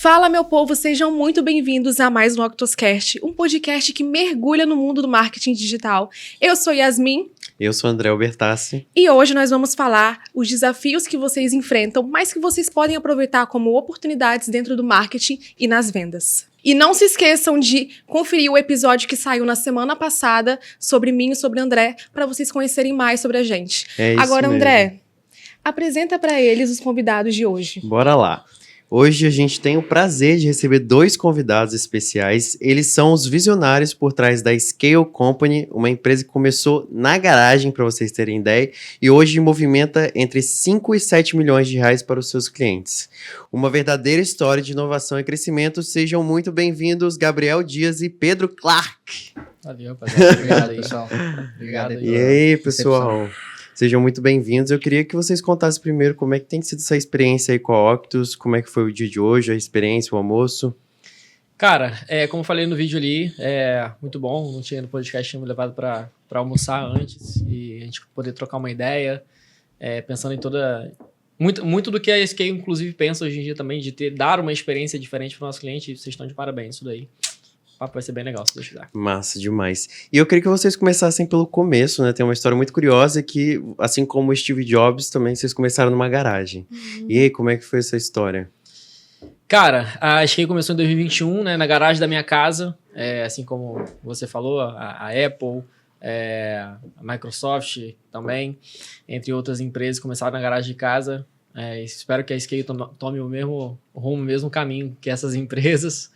Fala, meu povo, sejam muito bem-vindos a mais um Octoscast, um podcast que mergulha no mundo do marketing digital. Eu sou Yasmin. Eu sou André Albertassi. E hoje nós vamos falar os desafios que vocês enfrentam, mas que vocês podem aproveitar como oportunidades dentro do marketing e nas vendas. E não se esqueçam de conferir o episódio que saiu na semana passada sobre mim e sobre André, para vocês conhecerem mais sobre a gente. É isso Agora, mesmo. André, apresenta para eles os convidados de hoje. Bora lá. Hoje a gente tem o prazer de receber dois convidados especiais. Eles são os visionários por trás da Scale Company, uma empresa que começou na garagem, para vocês terem ideia, e hoje movimenta entre 5 e 7 milhões de reais para os seus clientes. Uma verdadeira história de inovação e crescimento. Sejam muito bem-vindos, Gabriel Dias e Pedro Clark. Valeu, rapaziada. Obrigado aí, pessoal. Obrigado aí. E aí, pessoal? Sejam muito bem-vindos. Eu queria que vocês contassem primeiro como é que tem sido essa experiência aí com a Octus, como é que foi o dia de hoje, a experiência, o almoço. Cara, como eu falei no vídeo ali, muito bom. Não tinha no podcast, tinha me levado para almoçar antes e a gente poder trocar uma ideia, pensando em toda... Muito do que a Scale, inclusive, pensa hoje em dia também, de dar uma experiência diferente para o nosso cliente. Vocês estão de parabéns, isso daí. O papo vai ser bem legal, se Deus quiser. Massa demais. E eu queria que vocês começassem pelo começo, né? Tem uma história muito curiosa que, assim como o Steve Jobs, também vocês começaram numa garagem. E aí, como é que foi essa história? Cara, a Scale começou em 2021, né, na garagem da minha casa, assim como você falou, a Apple, a Microsoft também, entre outras empresas, começaram na garagem de casa. Espero que a Scale tome o mesmo rumo, o mesmo caminho que essas empresas.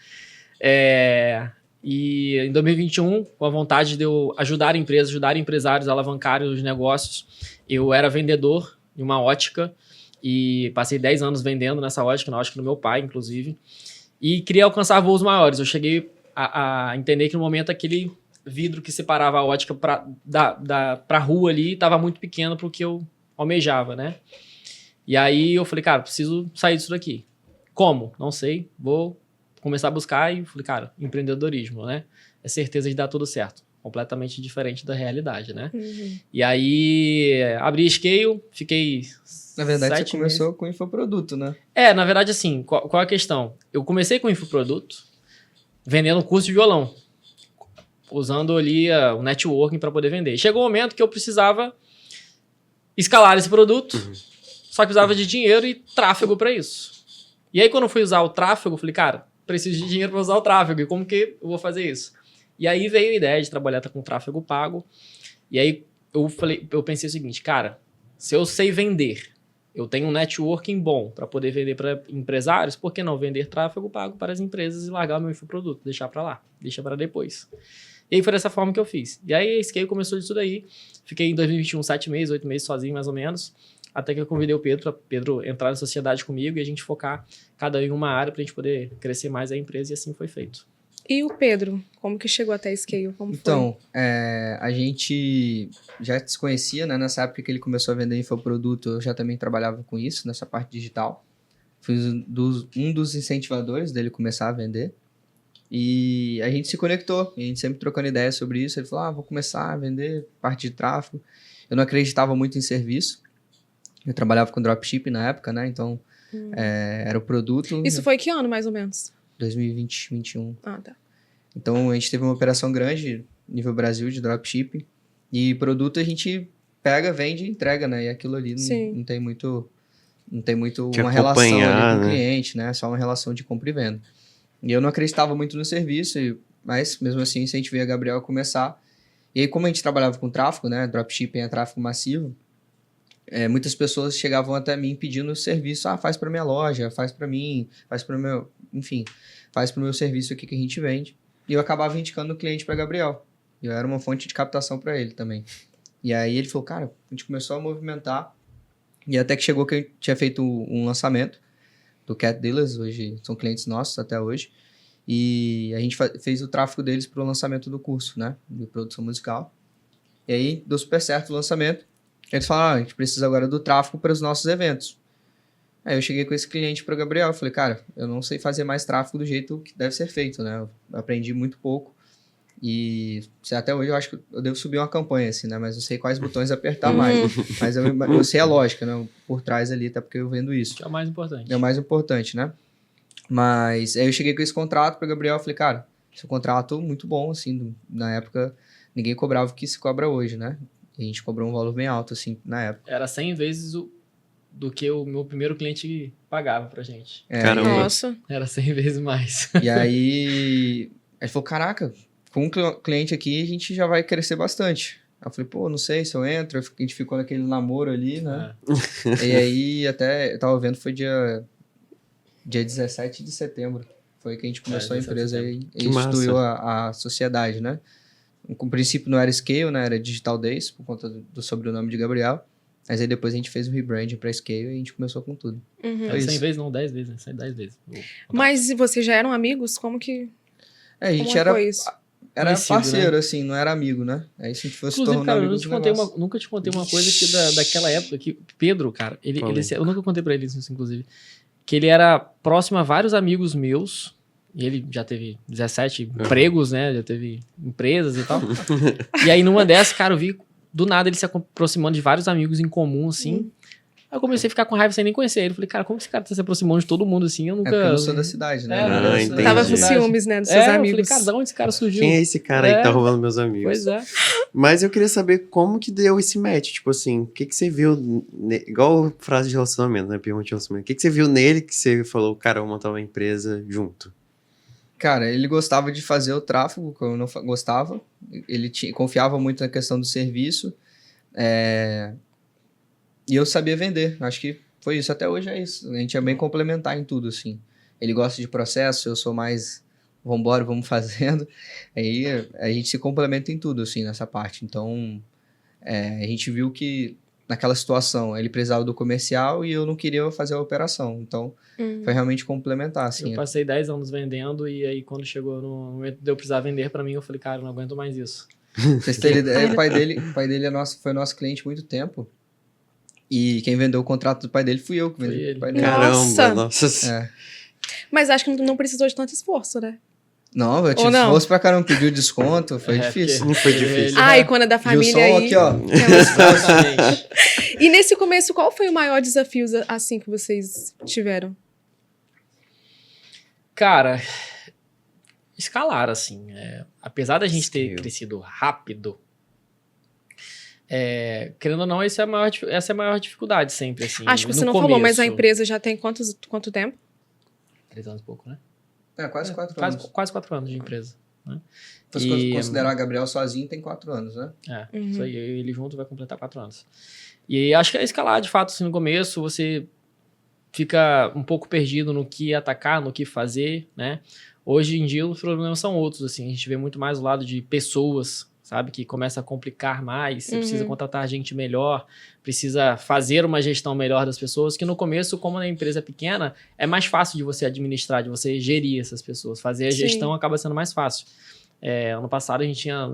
E em 2021, com a vontade de eu ajudar empresas, ajudar empresários a alavancarem os negócios, eu era vendedor de uma ótica e passei 10 anos vendendo nessa ótica, na ótica do meu pai, inclusive, e queria alcançar voos maiores. Eu cheguei a entender que no momento aquele vidro que separava a ótica pra rua ali estava muito pequeno para o que eu almejava, né? E aí eu falei, cara, preciso sair disso daqui. Como? Não sei, vou começar a buscar e falei, cara, empreendedorismo, né? É certeza de dar tudo certo. Completamente diferente da realidade, né? Uhum. E aí, abri Scale, fiquei... Na verdade, você começou com infoproduto, né? Na verdade, assim, qual é a questão? Eu comecei com infoproduto, vendendo curso de violão, usando ali o networking para poder vender. Chegou um momento que eu precisava escalar esse produto, só que precisava de dinheiro e tráfego para isso. E aí, quando eu fui usar o tráfego, eu falei, cara, preciso de dinheiro para usar o tráfego, e como que eu vou fazer isso? E aí veio a ideia de trabalhar com tráfego pago, e aí eu pensei o seguinte, cara, se eu sei vender, eu tenho um networking bom para poder vender para empresários, por que não vender tráfego pago para as empresas e largar o meu infoproduto, deixar para lá, deixa para depois. E aí foi dessa forma que eu fiz. E aí a Scale começou disso daí, fiquei em 2021 7 meses, 8 meses sozinho mais ou menos, até que eu convidei o Pedro para Pedro entrar na sociedade comigo e a gente focar cada um em uma área para a gente poder crescer mais a empresa, e assim foi feito. E o Pedro, como que chegou até a Scale? Então, a gente já se conhecia, né? Nessa época que ele começou a vender infoproduto, eu já também trabalhava com isso, nessa parte digital. Fui um dos incentivadores dele começar a vender. E a gente se conectou, a gente sempre trocando ideias sobre isso. Ele falou, vou começar a vender parte de tráfego. Eu não acreditava muito em serviço. Eu trabalhava com dropship na época, né? Então, era o produto... Isso foi que ano, mais ou menos? 2020, 2021. Ah, tá. Então, a gente teve uma operação grande, nível Brasil, de dropship. E produto a gente pega, vende e entrega, né? E aquilo ali não tem muito uma relação ali com o cliente, né? Só uma relação de compra e venda. E eu não acreditava muito no serviço, mas mesmo assim, incentivei a Gabriel a começar. E aí, como a gente trabalhava com tráfego, né? Dropshipping é tráfego massivo. Muitas pessoas chegavam até mim pedindo serviço, faz para minha loja, faz para mim, faz para o meu, enfim, faz para o meu serviço aqui que a gente vende. E eu acabava indicando o cliente para Gabriel. Eu era uma fonte de captação para ele também. E aí ele falou, cara, a gente começou a movimentar, e até que chegou que eu tinha feito um lançamento do Cat Dealers, hoje são clientes nossos até hoje, e a gente fez o tráfego deles para o lançamento do curso, né, de produção musical. E aí deu super certo o lançamento. Eles falaram, a gente precisa agora do tráfego para os nossos eventos. Aí eu cheguei com esse cliente para o Gabriel, eu falei, cara, eu não sei fazer mais tráfego do jeito que deve ser feito, né? Eu aprendi muito pouco e até hoje eu acho que eu devo subir uma campanha, assim, né? Mas não sei quais botões apertar mais. Mas eu sei a lógica, né? Por trás ali, até porque eu vendo isso. Que é o mais importante. É o mais importante, né? Mas aí eu cheguei com esse contrato para Gabriel, falei, cara, esse contrato muito bom, assim, na época ninguém cobrava o que se cobra hoje, né? A gente cobrou um valor bem alto, assim, na época. Era 100 vezes do que o meu primeiro cliente pagava pra gente. Caramba. Nossa. Era 100 vezes mais. E aí, ele falou, caraca, com um cliente aqui a gente já vai crescer bastante. Aí eu falei, pô, não sei se eu entro, a gente ficou naquele namoro ali, né? E aí, até, eu tava vendo, foi dia 17 de setembro. Foi que a gente começou a empresa e instituiu a sociedade, né? Com princípio não era Scale, né? Era Digital Days, por conta do sobrenome de Gabriel. Mas aí depois a gente fez um rebranding pra Scale e a gente começou com tudo. Foi 100 vezes, não, 10 vezes, né? 10 vezes. Mas vocês já eram amigos? Como que... A gente Como era conhecido, parceiro, né? assim, não era amigo, né? Aí se a gente fosse Inclusive, tornando cara, amigos nunca te contei uma coisa que daquela época que Pedro, cara, eu nunca contei pra ele isso, inclusive, que ele era próximo a vários amigos meus, e ele já teve 17 empregos, né? Já teve empresas e tal. E aí, numa dessas, cara, eu vi do nada ele se aproximando de vários amigos em comum, assim. Aí eu comecei a ficar com raiva sem nem conhecer ele. Falei, cara, como esse cara tá se aproximando de todo mundo assim? Eu nunca. É porque eu não sou da cidade, né? entendi. Tava com ciúmes, né, dos seus amigos. Eu falei, cara, de onde esse cara surgiu? Quem é esse cara aí que tá roubando meus amigos? Pois é. Mas eu queria saber como que deu esse match. Tipo assim, o que você viu... Igual frase de relacionamento, né? Pergunta de relacionamento. O que você viu nele que você falou, cara, vamos montar uma empresa junto? Cara, ele gostava de fazer o tráfego, que eu não gostava. Ele confiava muito na questão do serviço. E eu sabia vender. Acho que foi isso. Até hoje é isso. A gente é bem complementar em tudo, assim. Ele gosta de processo, eu sou mais... Vambora, vamos fazendo. Aí a gente se complementa em tudo, assim, nessa parte. Então, a gente viu que naquela situação ele precisava do comercial e eu não queria fazer a operação. Então, foi realmente complementar, assim. Eu passei 10 anos vendendo e aí quando chegou no momento de eu precisar vender pra mim, eu falei, cara, eu não aguento mais isso. Vocês terem ideia, o pai dele foi nosso cliente há muito tempo. E quem vendeu o contrato do pai dele fui eu que vendi o pai dele. Caramba, nossa. Mas acho que não precisou de tanto esforço, né? Não, eu tive esforço pra caramba, pediu desconto, foi difícil. Não foi difícil. E quando é da família Viu aí... aqui, ó. E nesse começo, qual foi o maior desafio, assim, que vocês tiveram? Cara, escalar, assim. Apesar da gente ter crescido rápido, querendo ou não, essa é a maior dificuldade sempre, assim. Acho que você não falou, mas a empresa já tem quanto tempo? 3 anos e pouco, né? Quase 4 anos. Quase 4 anos de empresa. Né? Se considerar Gabriel sozinho, tem 4 anos, né? Isso aí. Ele junto vai completar 4 anos. E acho que escalar, de fato, assim, no começo, você fica um pouco perdido no que atacar, no que fazer, né? Hoje em dia, os problemas são outros, assim. A gente vê muito mais o lado de pessoas, sabe? Que começa a complicar mais. Você precisa contratar gente melhor, precisa fazer uma gestão melhor das pessoas, que no começo, como a empresa é pequena, é mais fácil de você administrar, de você gerir essas pessoas. Fazer a gestão acaba sendo mais fácil. Ano passado,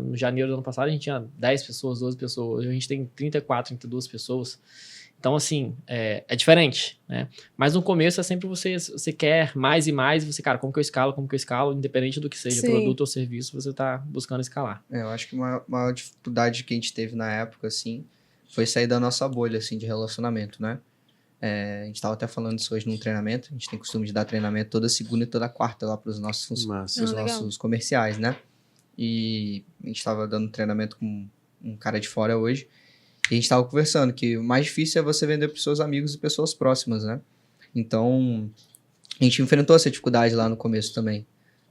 no janeiro do ano passado, a gente tinha 10 pessoas, 12 pessoas. Hoje a gente tem 34, 32 pessoas. Então, assim, é diferente, né? Mas no começo é sempre você quer mais e mais, você, cara, como que eu escalo, independente do que seja, produto ou serviço, você tá buscando escalar. Eu acho que uma maior dificuldade que a gente teve na época, assim, foi sair da nossa bolha, assim, de relacionamento, né? A gente tava até falando isso hoje num treinamento, a gente tem costume de dar treinamento toda segunda e toda quarta lá pros nossos comerciais, né? E a gente tava dando treinamento com um cara de fora hoje, e a gente tava conversando que o mais difícil é você vender pros seus amigos e pessoas próximas, né? Então, a gente enfrentou essa dificuldade lá no começo também.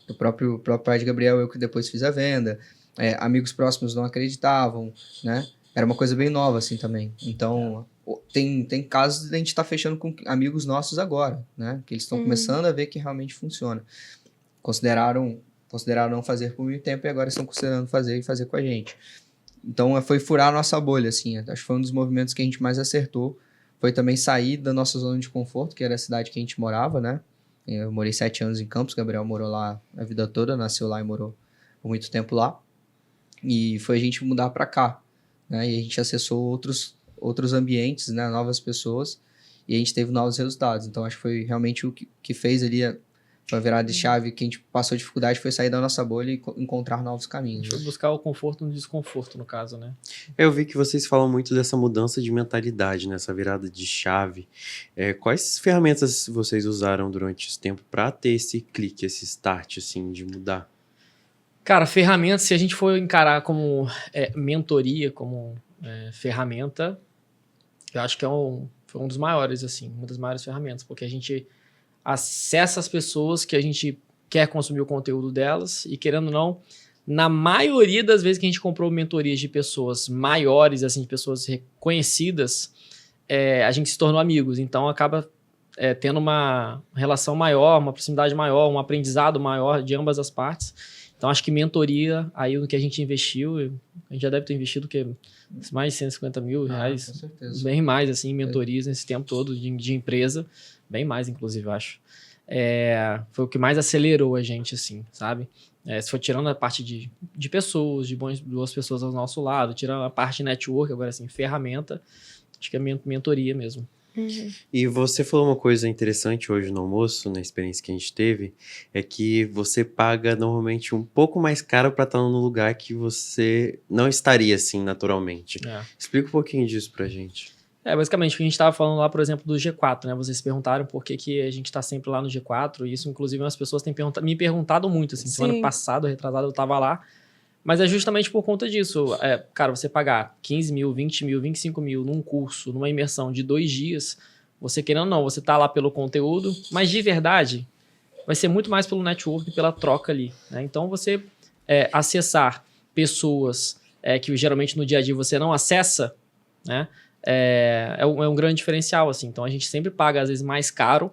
O próprio pai de Gabriel, eu que depois fiz a venda, amigos próximos não acreditavam, né? Era uma coisa bem nova, assim, também. Então, tem casos de a gente estar fechando com amigos nossos agora, né? Que eles estão começando a ver que realmente funciona. Consideraram não fazer por muito tempo e agora estão considerando fazer e fazer com a gente. Então, foi furar a nossa bolha, assim. Acho que foi um dos movimentos que a gente mais acertou. Foi também sair da nossa zona de conforto, que era a cidade que a gente morava, né? Eu morei 7 anos em Campos, Gabriel morou lá a vida toda, nasceu lá e morou por muito tempo lá. E foi a gente mudar para cá, né? E a gente acessou outros ambientes, né? Novas pessoas, e a gente teve novos resultados. Então, acho que foi realmente o que fez ali Foi a virada de chave que a gente passou dificuldade, foi sair da nossa bolha e encontrar novos caminhos. Foi buscar o conforto no desconforto, no caso, né? Eu vi que vocês falam muito dessa mudança de mentalidade, nessa virada de chave. Quais ferramentas vocês usaram durante esse tempo para ter esse clique, esse start, assim, de mudar? Cara, ferramentas, se a gente for encarar como mentoria, como ferramenta, eu acho que foi um dos maiores, assim, uma das maiores ferramentas, porque a gente acessa as pessoas que a gente quer consumir o conteúdo delas e, querendo ou não, na maioria das vezes que a gente comprou mentorias de pessoas maiores, assim, de pessoas reconhecidas, a gente se tornou amigos, então acaba tendo uma relação maior, uma proximidade maior, um aprendizado maior de ambas as partes. Então, acho que mentoria, aí no que a gente investiu, a gente já deve ter investido mais de 150 mil reais, com certeza. Bem mais, assim, em mentorias nesse tempo todo de empresa, bem mais, inclusive, eu acho. Foi o que mais acelerou a gente, assim, sabe? Se for tirando a parte de pessoas, de boas pessoas ao nosso lado, tirando a parte de network, agora, assim, ferramenta, acho que é mentoria mesmo. Uhum. E você falou uma coisa interessante hoje no almoço, na experiência que a gente teve, é que você paga normalmente um pouco mais caro para estar num lugar que você não estaria assim naturalmente. Explica um pouquinho disso pra gente. Basicamente, o que a gente estava falando lá, por exemplo, do G4, né? Vocês perguntaram por que a gente está sempre lá no G4, e isso, inclusive, as pessoas têm me perguntado muito, assim. Semana passada, retrasada, eu estava lá, mas é justamente por conta disso. Cara, você pagar 15 mil, 20 mil, 25 mil num curso, numa imersão de 2 dias, você querendo ou não, você tá lá pelo conteúdo, mas de verdade, vai ser muito mais pelo network e pela troca ali, né? Então, você acessar pessoas que geralmente no dia a dia você não acessa, né? É um grande diferencial, assim. Então, a gente sempre paga, às vezes, mais caro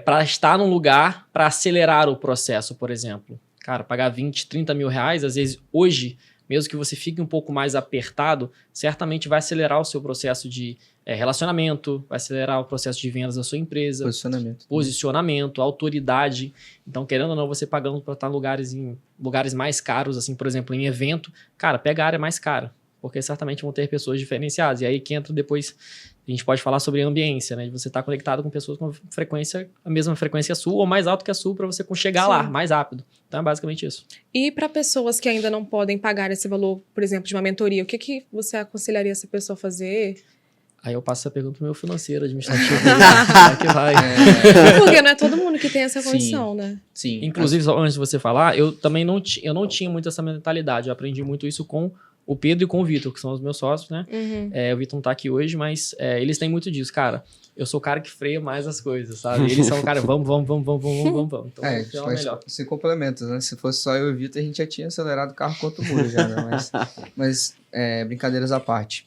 para estar num lugar para acelerar o processo, por exemplo. Cara, pagar 20, 30 mil reais, às vezes, hoje, mesmo que você fique um pouco mais apertado, certamente vai acelerar o seu processo de relacionamento, vai acelerar o processo de vendas da sua empresa. Posicionamento, autoridade. Então, querendo ou não, você pagando para estar em lugares mais caros, assim, por exemplo, em evento, cara, pega a área mais cara, porque certamente vão ter pessoas diferenciadas. E aí que entra depois, a gente pode falar sobre ambiência, né? De você estar conectado com pessoas com a mesma frequência sua ou mais alto que a sua para você chegar lá mais rápido. Então é basicamente isso. E para pessoas que ainda não podem pagar esse valor, por exemplo, de uma mentoria, o que você aconselharia essa pessoa a fazer? Aí eu passo essa pergunta pro meu financeiro, administrativo. Que vai. Porque não é todo mundo que tem essa condição, né? Sim. Inclusive, só antes de você falar, eu também não tinha muito essa mentalidade. Eu aprendi muito isso com o Pedro e com o Vitor, que são os meus sócios, né? Uhum. O Vitor não tá aqui hoje, mas eles têm muito disso. Cara, eu sou o cara que freia mais as coisas, sabe? Eles são o cara, vamos. Então, melhor. Se complementa, né? Se fosse só eu e o Vitor, a gente já tinha acelerado o carro contra o muro já, né? Mas brincadeiras à parte.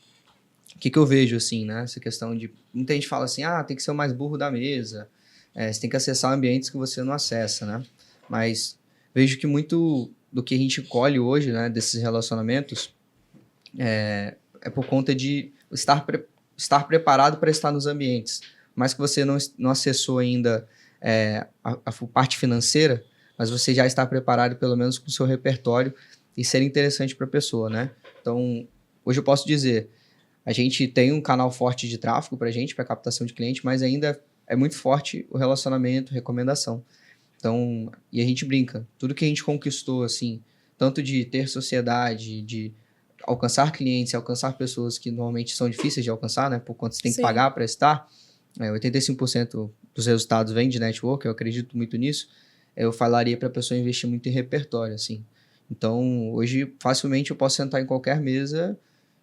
O que eu vejo, assim, né? Essa questão de... Muita gente fala assim, tem que ser o mais burro da mesa. Você tem que acessar ambientes que você não acessa, né? Mas vejo que muito do que a gente colhe hoje, né? Desses relacionamentos... É por conta de estar preparado para estar nos ambientes. Mas que você não acessou ainda a parte financeira, mas você já está preparado, pelo menos, com o seu repertório e ser interessante para a pessoa, né? Então, hoje eu posso dizer, a gente tem um canal forte de tráfego para a gente, para captação de cliente, mas ainda é muito forte o relacionamento, recomendação. Então, e a gente brinca, tudo que a gente conquistou, assim, tanto de ter sociedade, de alcançar clientes, alcançar pessoas que normalmente são difíceis de alcançar, né? Por quanto você tem que pagar para estar. 85% dos resultados vem de network, eu acredito muito nisso. Eu falaria para a pessoa investir muito em repertório, assim. Então, hoje, facilmente eu posso sentar em qualquer mesa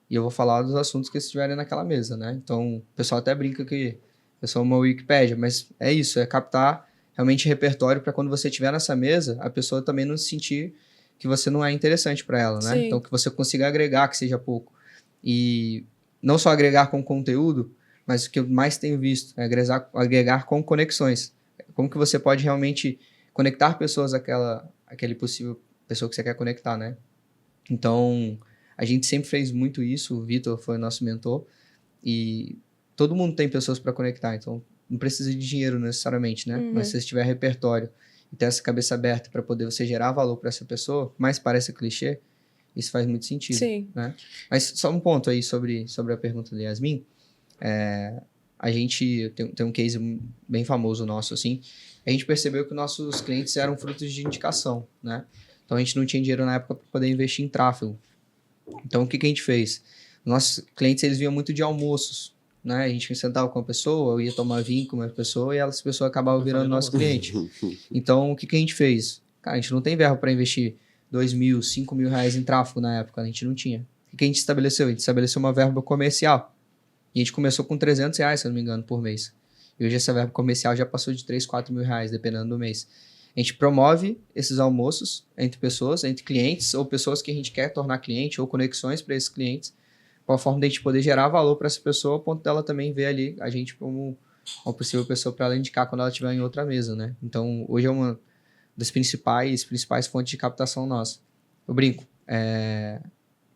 e eu vou falar dos assuntos que estiverem naquela mesa, né? Então, o pessoal até brinca que eu sou uma Wikipédia, mas é isso, é captar realmente repertório para quando você estiver nessa mesa, a pessoa também não se sentir que você não é interessante para ela, né? Sim. Então, que você consiga agregar, que seja pouco. E não só agregar com conteúdo, mas o que eu mais tenho visto é agregar com conexões. Como que você pode realmente conectar pessoas àquele possível pessoa que você quer conectar, né? Então, a gente sempre fez muito isso. O Vitor foi o nosso mentor. E todo mundo tem pessoas para conectar. Então, não precisa de dinheiro necessariamente, né? Mas se você tiver repertório e ter essa cabeça aberta para poder você gerar valor para essa pessoa, mais parece clichê, isso faz muito sentido. Sim. Né? Mas só um ponto aí sobre a pergunta da Yasmin. a gente tem um case bem famoso nosso, assim, a gente percebeu que nossos clientes eram frutos de indicação, né? Então, a gente não tinha dinheiro na época para poder investir em tráfego. Então, o que a gente fez? Nossos clientes, eles vinham muito de almoços, né? A gente sentava com a pessoa, eu ia tomar vinho com uma pessoa e essa pessoa acabava virando nosso cliente. Então, o que a gente fez? Cara, a gente não tem verba para investir 2 mil, 5 mil reais em tráfego na época, a gente não tinha. O que a gente estabeleceu? A gente estabeleceu uma verba comercial. E a gente começou com 300 reais, se eu não me engano, por mês. E hoje essa verba comercial já passou de 3, 4 mil reais, dependendo do mês. A gente promove esses almoços entre pessoas, entre clientes, ou pessoas que a gente quer tornar cliente, ou conexões para esses clientes, com a forma de a gente poder gerar valor para essa pessoa, ao ponto dela também ver ali a gente como uma possível pessoa para ela indicar quando ela estiver em outra mesa, né? Então, hoje é uma das principais fontes de captação nossa. Eu brinco,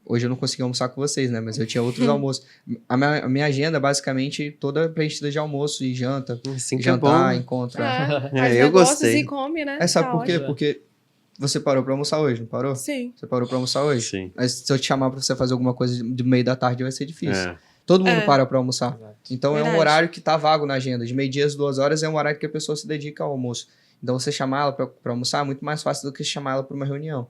hoje eu não consegui almoçar com vocês, né? Mas eu tinha outros almoços. A minha agenda, basicamente, toda preenchida de almoço e janta. Assim que jantar, é bom. encontro. Faz eu negócios gostei. e come, né? Sabe Tá por quê? ótimo. Porque você parou pra almoçar hoje, não parou? Sim. Você parou pra almoçar hoje? Sim. Mas se eu te chamar pra você fazer alguma coisa de meio da tarde, vai ser difícil. É. Todo mundo para pra almoçar. Exato. Então, é Verdade. um horário que tá vago na agenda. De meio-dia às 2 horas é um horário que a pessoa se dedica ao almoço. Então, você chamar ela pra almoçar é muito mais fácil do que chamar ela pra uma reunião.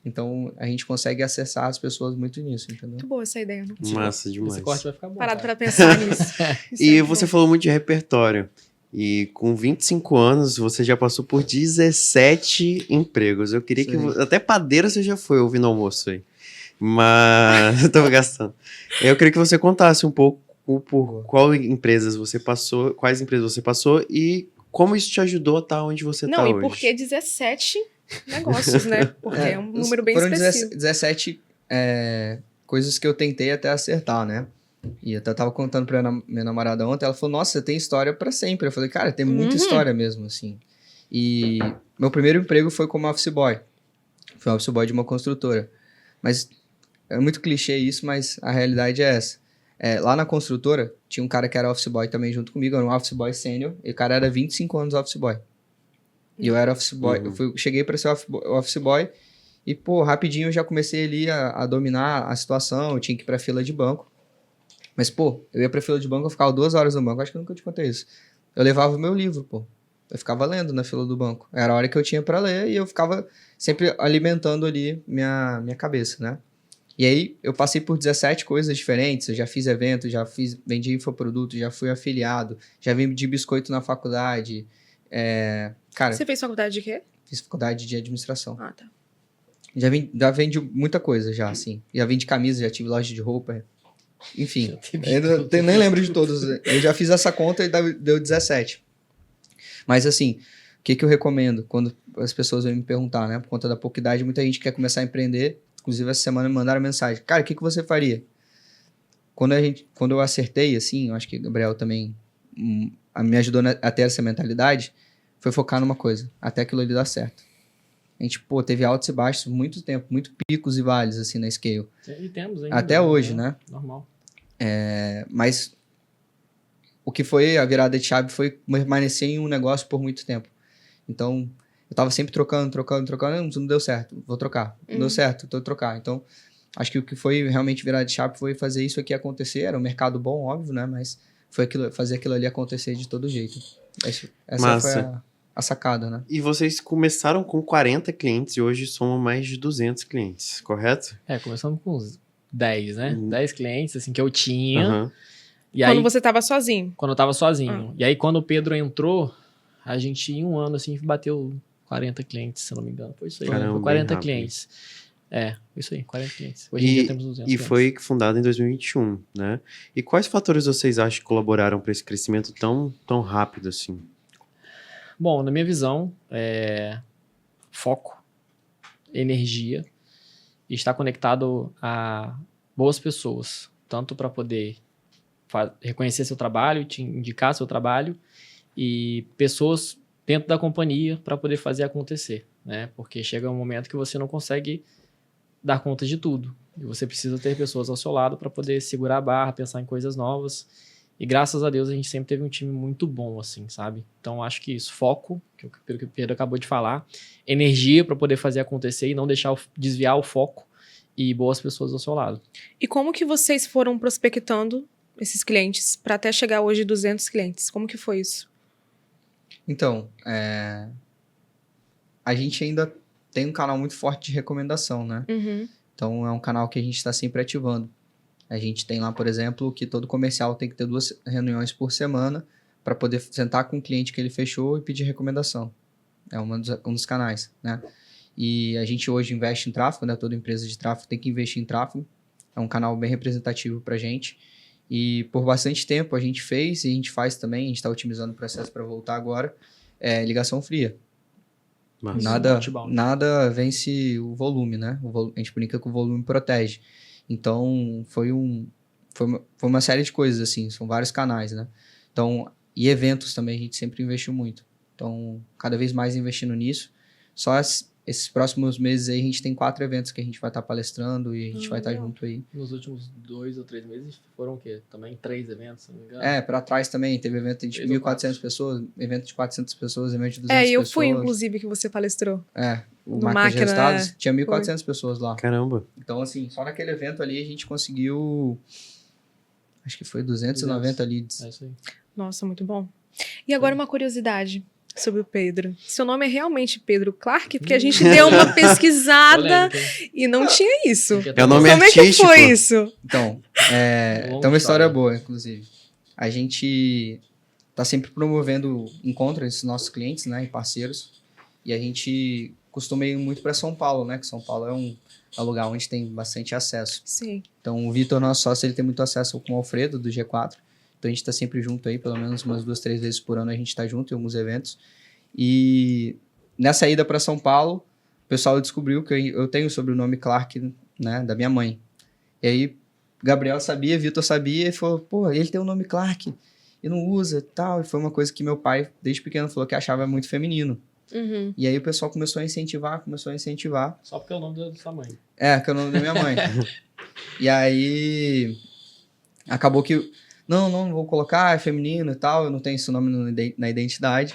Então, a gente consegue acessar as pessoas muito nisso, entendeu? Muito boa essa ideia. Massa demais. Esse corte vai ficar bom. Parado cara. pra pensar nisso. Isso E é você bom. falou muito de repertório. E com 25 anos, você já passou por 17 empregos. Eu queria que... Sim. Até padeira você já foi ouvindo almoço aí. Mas... eu tava gastando. Eu queria que você contasse um pouco por quais empresas você passou e como isso te ajudou a estar onde você Não, tá e hoje. por que 17 negócios, né? Porque é um número bem Foram específico. 17 coisas que eu tentei até acertar, né? E eu até tava contando pra minha namorada ontem, ela falou, nossa, você tem história pra sempre. Eu falei, cara, tem muita história mesmo, assim. E meu primeiro emprego foi como office boy. Foi office boy de uma construtora. Mas é muito clichê isso, mas a realidade é essa. Lá na construtora, tinha um cara que era office boy também junto comigo, era um office boy sênior, e o cara era 25 anos office boy. E eu era office boy, cheguei pra ser office boy, e, pô, rapidinho eu já comecei ali a dominar a situação, eu tinha que ir pra fila de banco. Mas, pô, eu ia pra fila de banco, eu ficava 2 horas no banco, acho que eu nunca te contei isso. Eu levava o meu livro, pô. Eu ficava lendo na fila do banco. Era a hora que eu tinha pra ler, e eu ficava sempre alimentando ali minha cabeça, né? E aí, eu passei por 17 coisas diferentes, eu já fiz evento, vendi infoproduto, já fui afiliado, já vendi biscoito na faculdade, cara, Você fez faculdade de quê? fiz faculdade de administração. Ah, tá. Já vendi muita coisa já, assim. Já vendi camisa, já tive loja de roupa, enfim. Eu nem lembro de todos. Eu já fiz essa conta e deu 17. Mas assim, o que eu recomendo quando as pessoas vêm me perguntar, né? Por conta da pouca idade, muita gente quer começar a empreender. Inclusive, essa semana me mandaram mensagem. Cara, o que você faria? Quando eu acertei, assim, eu acho que o Gabriel também me ajudou a ter essa mentalidade, foi focar numa coisa, até aquilo ali dar certo. A gente, pô, teve altos e baixos muito tempo, muito picos e vales, assim, na Scale. E temos ainda. Até hoje, né? Normal. Mas o que foi a virada de chave foi permanecer em um negócio por muito tempo. Então, eu tava sempre trocando, não deu certo, vou trocar. Não deu certo, tô trocar. Então, acho que o que foi realmente virar de chave foi fazer isso aqui acontecer. Era um mercado bom, óbvio, né? Mas foi fazer aquilo ali acontecer de todo jeito. Essa foi a sacada, né? E vocês começaram com 40 clientes e hoje somam mais de 200 clientes, correto? Começamos com uns 10, né? 10 clientes, assim, que eu tinha. Aham. E aí, Quando você tava sozinho. quando eu tava sozinho. E aí, quando o Pedro entrou, a gente, em um ano, assim, bateu 40 clientes, se eu não me engano. Foi isso aí. Caramba, Foi 40 bem rápido. clientes. Isso aí, 40 clientes. Hoje em dia temos 200 E clientes. foi fundado em 2021, né? E quais fatores vocês acham que colaboraram para esse crescimento tão rápido assim? Bom, na minha visão, foco, energia e estar conectado a boas pessoas, tanto para poder reconhecer seu trabalho, te indicar seu trabalho e pessoas dentro da companhia para poder fazer acontecer, né? Porque chega um momento que você não consegue dar conta de tudo e você precisa ter pessoas ao seu lado para poder segurar a barra, pensar em coisas novas. E graças a Deus a gente sempre teve um time muito bom, assim, sabe? Então acho que isso, foco, que o Pedro acabou de falar, energia para poder fazer acontecer e não deixar desviar o foco e boas pessoas ao seu lado. E como que vocês foram prospectando esses clientes para até chegar hoje 200 clientes? Como que foi isso? Então, a gente ainda tem um canal muito forte de recomendação, né? Uhum. Então, é um canal que a gente está sempre ativando. A gente tem lá, por exemplo, que todo comercial tem que ter 2 reuniões por semana para poder sentar com o cliente que ele fechou e pedir recomendação. É um dos canais, né? E a gente hoje investe em tráfego, né? Toda empresa de tráfego tem que investir em tráfego. É um canal bem representativo para a gente. E por bastante tempo a gente fez e a gente faz também, a gente está otimizando o processo para voltar agora, ligação fria. Mas... Nada vence o volume, né? A gente brinca que o volume protege. Então, foi uma série de coisas, assim, são vários canais, né? Então, e eventos também, a gente sempre investiu muito. Então, cada vez mais investindo nisso. Só esses próximos meses aí, a gente tem 4 eventos que a gente vai estar palestrando e a gente vai estar junto aí. Nos últimos 2 ou 3 meses foram o quê? Também 3 eventos, se não me engano? Pra trás também, teve evento de 1.400 pessoas, evento de 400 pessoas, evento de 200 pessoas. Eu fui, inclusive, que você palestrou. O Máquina de Resultados, tinha 1.400 pessoas lá. Caramba. Então, assim, só naquele evento ali a gente conseguiu, acho que foi 290 leads. É isso aí. Nossa, muito bom. E agora uma curiosidade sobre o Pedro. Seu nome é realmente Pedro Clark? Porque a gente deu uma pesquisada e não tinha isso. É o nome Como artístico. é que foi isso? Então, tem uma história boa, inclusive. A gente tá sempre promovendo encontros entre nossos clientes, né, e parceiros. E a gente costuma ir muito para São Paulo, né? Que São Paulo é um lugar onde tem bastante acesso. Sim. Então, o Vitor, nosso sócio, ele tem muito acesso com o Alfredo, do G4. Então, a gente tá sempre junto aí, pelo menos umas 2, 3 vezes por ano a gente tá junto em alguns eventos. E nessa ida para São Paulo, o pessoal descobriu que eu tenho o sobrenome Clark, né, da minha mãe. E aí, Gabriel sabia, Vitor sabia, e falou, pô, ele tem o nome Clark e não usa e tal. E foi uma coisa que meu pai, desde pequeno, falou que achava muito feminino. Uhum. E aí o pessoal começou a incentivar. Só porque é o nome da sua mãe. Que é o nome da minha mãe. E aí, acabou que, não vou colocar, é feminino e tal, eu não tenho esse nome na identidade.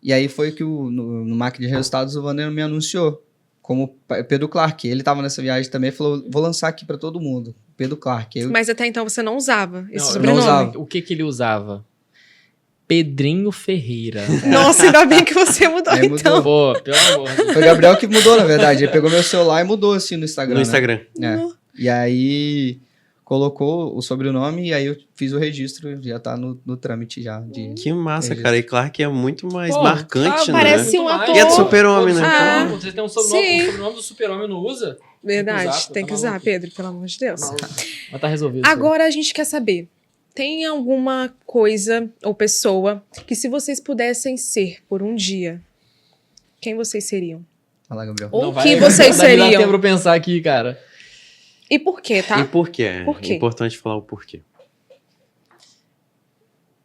E aí foi que no Máquina de Resultados o Wander me anunciou como Pedro Clark. Ele estava nessa viagem também e falou, vou lançar aqui para todo mundo, Pedro Clark. Mas até então você não usava esse Não, sobrenome? não usava. O que ele usava? Pedrinho Ferreira. Nossa, ainda bem que você mudou Aí então. Pô, pelo amor de Deus. Foi o Gabriel que mudou, na verdade. Ele pegou meu celular e mudou assim no Instagram. No Instagram. Né? E aí colocou o sobrenome e aí eu fiz o registro, já tá no trâmite já. Que massa, registro. cara. E Clark é muito mais Pô, marcante, né? parece um Muito ator. mais. E é do Super-Homem, né? Ah, Você tem um sim. sobrenome do Super-Homem, não usa? Verdade, tem tá que usar, maluco. Pedro, pelo amor de Deus. Mas tá resolvido. Agora a gente quer saber, tem alguma coisa ou pessoa que se vocês pudessem ser por um dia, quem vocês seriam? Fala, Gabriel. Ou que vocês Dá seriam? tempo pra eu pensar aqui, cara. E por quê, tá? E por quê? Por quê? É importante falar o porquê.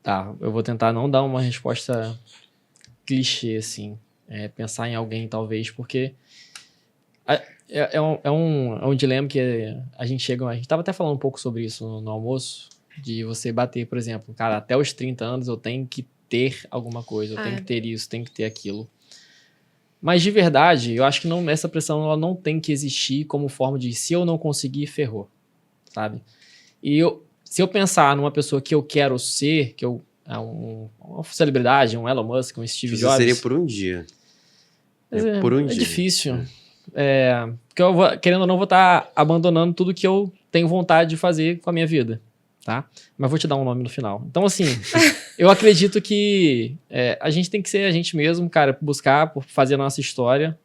Tá, eu vou tentar não dar uma resposta clichê, assim. Pensar em alguém, talvez, porque é um dilema que a gente chega... A gente tava até falando um pouco sobre isso no almoço, de você bater, por exemplo, cara, até os 30 anos eu tenho que ter alguma coisa, eu tenho que ter isso, tenho que ter aquilo. Mas, de verdade, eu acho que essa pressão ela não tem que existir como forma de se eu não conseguir, ferrou, sabe? E se eu pensar numa pessoa que eu quero ser, que uma celebridade, um Elon Musk, um Steve Você Jobs... seria por um dia. Por um dia. É difícil. Porque querendo ou não, vou estar abandonando tudo que eu tenho vontade de fazer com a minha vida, tá? Mas vou te dar um nome no final. Então, assim, eu acredito que a gente tem que ser a gente mesmo, cara, buscar, fazer a nossa história,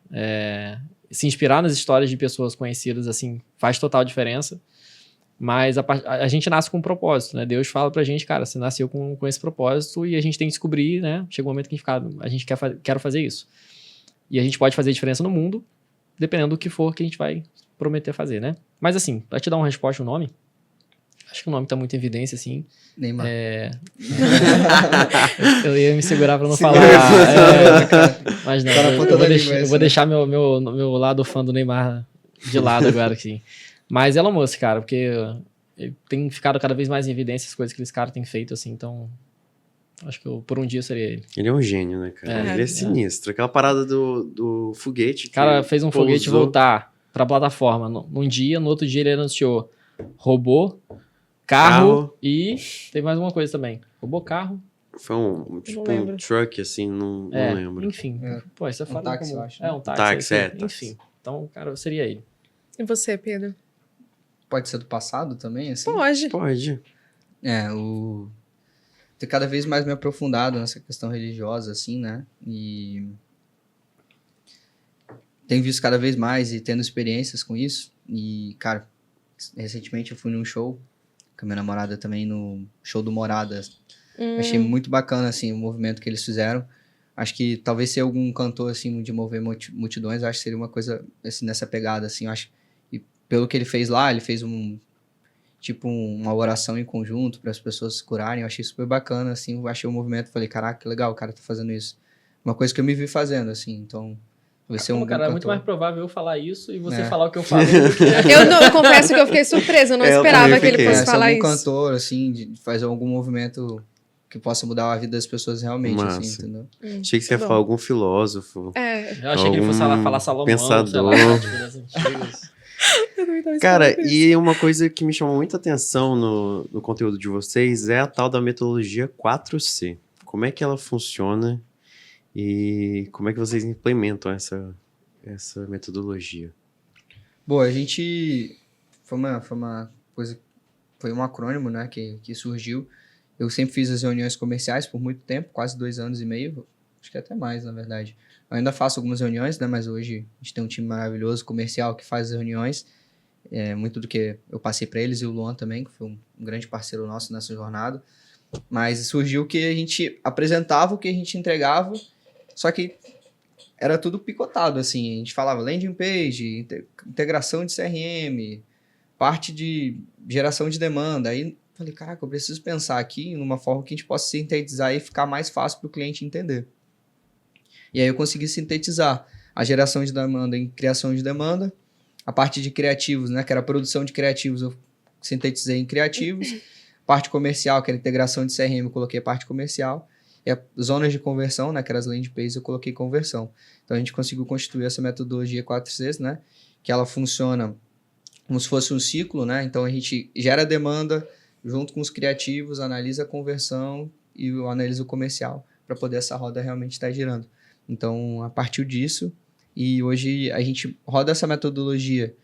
se inspirar nas histórias de pessoas conhecidas, assim, faz total diferença. Mas a gente nasce com um propósito, né? Deus fala pra gente, cara, você nasceu com esse propósito e a gente tem que descobrir, né? Chega um momento que a gente quer fazer isso. E a gente pode fazer diferença no mundo, dependendo do que for que a gente vai prometer fazer, né? Mas assim, pra te dar uma resposta, o nome, acho que o nome tá muito em evidência, assim. Neymar. Eu ia me segurar pra não Segura falar. Mas não, Tá na ponta da língua eu esse, vou né? deixar meu lado fã do Neymar de lado agora, assim. Mas Elon Musk, cara, porque ele tem ficado cada vez mais em evidência as coisas que esse cara tem feito, assim, então... Acho que por um dia seria ele. Ele é um gênio, né, cara? Ele é sinistro. Aquela parada do foguete. O cara fez um foguete pousou. voltar pra plataforma num dia, no outro dia ele anunciou robô, carro e teve mais uma coisa também. Roubou carro. Foi um truck, assim, não lembro. Enfim. Pô, isso é um táxi, eu acho. Um táxi. Táxi. Enfim. Então, cara, seria ele. E você, Pedro? Pode ser do passado também, assim? Pode. Ter cada vez mais me aprofundado nessa questão religiosa, assim, né? E tenho visto cada vez mais e tendo experiências com isso. E, cara, recentemente eu fui num show com a minha namorada também, no show do Morada. Achei muito bacana, assim, o movimento que eles fizeram. Acho que talvez ser algum cantor, assim, de mover multidões, acho que seria uma coisa, assim, nessa pegada, assim, eu acho. E pelo que ele fez lá, ele fez uma oração em conjunto para as pessoas se curarem. Eu achei super bacana, assim, eu achei o movimento, falei, caraca, que legal, o cara tá fazendo isso. Uma coisa que eu me vi fazendo, assim, então... Vai ser cara, é muito mais provável eu falar isso e você falar o que eu falo. Eu confesso que eu fiquei surpresa, eu não esperava que ele fosse falar algum isso. Cantor, assim, de fazer algum movimento que possa mudar a vida das pessoas realmente, assim, entendeu? Achei que você ia falar algum filósofo. Eu achei que ele fosse falar Salomão, pensador. Cara, e uma coisa que me chamou muita atenção no conteúdo de vocês é a tal da metodologia 4C. Como é que ela funciona e como é que vocês implementam essa metodologia? Bom, a gente... Foi uma coisa... Foi um acrônimo, né, que surgiu. Eu sempre fiz as reuniões comerciais por muito tempo, quase 2 anos e meio. Acho que até mais, na verdade. Eu ainda faço algumas reuniões, né, mas hoje a gente tem um time maravilhoso comercial que faz as reuniões. Muito do que eu passei para eles e o Luan também, que foi um grande parceiro nosso nessa jornada. Mas surgiu que a gente apresentava o que a gente entregava, só que era tudo picotado, assim. A gente falava landing page, integração de CRM, parte de geração de demanda. Aí falei, caraca, eu preciso pensar aqui numa forma que a gente possa sintetizar e ficar mais fácil para o cliente entender. E aí eu consegui sintetizar a geração de demanda em criação de demanda, a parte de criativos, né, que era a produção de criativos, eu sintetizei em criativos, parte comercial, que era a integração de CRM, eu coloquei a parte comercial, e as zonas de conversão, né, que eram as landing pages, eu coloquei conversão. Então a gente conseguiu constituir essa metodologia 4Cs, né, que ela funciona como se fosse um ciclo, né, então a gente gera demanda junto com os criativos, analisa a conversão e analisa o comercial, para poder essa roda realmente estar girando. Então, a partir disso, e hoje a gente roda essa metodologia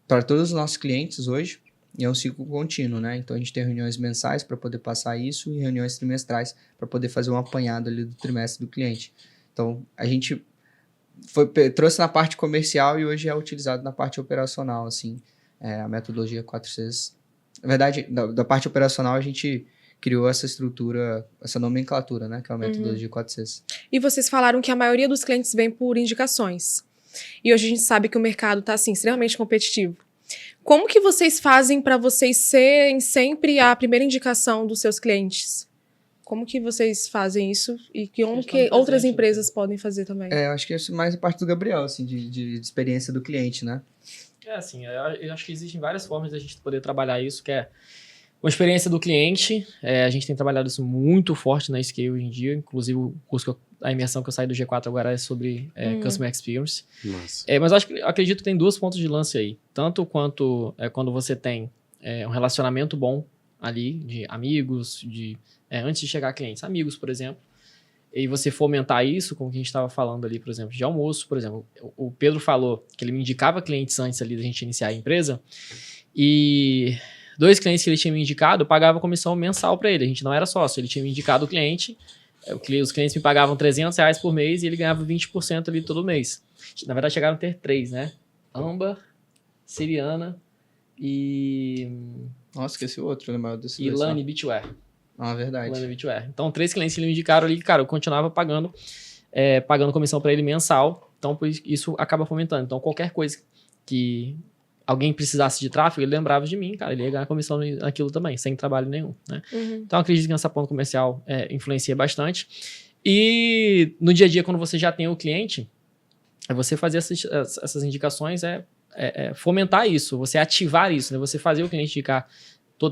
para todos os nossos clientes hoje, e é um ciclo contínuo, né? Então, a gente tem reuniões mensais para poder passar isso e reuniões trimestrais para poder fazer um apanhado ali do trimestre do cliente. Então, a gente trouxe na parte comercial e hoje é utilizado na parte operacional, assim, a metodologia 4Cs. Na verdade, da parte operacional, a gente criou essa estrutura, essa nomenclatura, né? Que é a metodologia 4Cs. E vocês falaram que a maioria dos clientes vem por indicações. E hoje a gente sabe que o mercado está, assim, extremamente competitivo. Como que vocês fazem para vocês serem sempre a primeira indicação dos seus clientes? Como que vocês fazem isso? E como que outras empresas podem fazer também? Eu acho que isso é mais a parte do Gabriel, assim, de experiência do cliente, né? Assim, eu acho que existem várias formas da gente poder trabalhar isso, que é com a experiência do cliente. A gente tem trabalhado isso muito forte na Scale hoje em dia, inclusive o curso, a imersão que eu saí do G4 agora é sobre Customer Experience. Mas acredito que tem 2 pontos de lance aí. Tanto quanto quando você tem um relacionamento bom ali, de amigos, antes de chegar a clientes, amigos, por exemplo, e você fomentar isso, como que a gente estava falando ali, por exemplo, de almoço, por exemplo. O Pedro falou que ele me indicava clientes antes ali da gente iniciar a empresa, e 2 clientes que ele tinha me indicado, eu pagava comissão mensal para ele. A gente não era sócio, ele tinha me indicado o cliente, os clientes me pagavam R$300 por mês e ele ganhava 20% ali todo mês. Na verdade, chegaram a ter 3, né? Âmbar, Siriana e... Nossa, esqueci o outro, né? E Lani Beachwear. Verdade. Lani Beachwear. Então, 3 clientes que ele me indicaram ali, cara, eu continuava pagando comissão para ele mensal. Então, isso acaba fomentando. Então, qualquer coisa que alguém precisasse de tráfego, ele lembrava de mim, cara, ele ia ganhar comissão naquilo também, sem trabalho nenhum, né? Então, acredito que essa ponta comercial influencia bastante. E no dia a dia, quando você já tem o cliente, você fazer essas indicações, fomentar isso, você ativar isso, né? Você fazer o cliente indicar.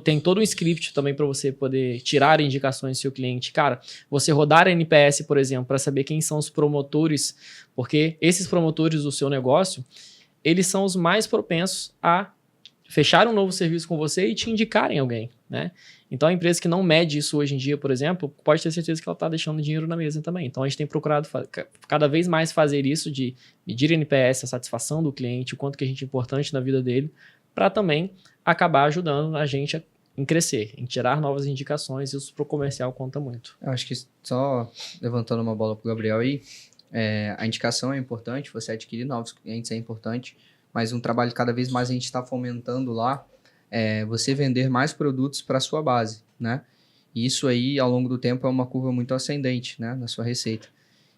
Tem todo um script também para você poder tirar indicações do seu cliente. Cara, você rodar NPS, por exemplo, para saber quem são os promotores, porque esses promotores do seu negócio, eles são os mais propensos a fecharem um novo serviço com você e te indicarem alguém, né? Então, a empresa que não mede isso hoje em dia, por exemplo, pode ter certeza que ela está deixando dinheiro na mesa também. Então, a gente tem procurado cada vez mais fazer isso de medir NPS, a satisfação do cliente, o quanto que a gente é importante na vida dele, para também acabar ajudando a gente em crescer, em tirar novas indicações, e isso para o comercial conta muito. Eu acho que só levantando uma bola para o Gabriel aí, a indicação é importante, você adquirir novos clientes é importante, mas um trabalho que cada vez mais a gente está fomentando lá é você vender mais produtos para a sua base, né? E isso aí, ao longo do tempo, é uma curva muito ascendente, né? Na sua receita.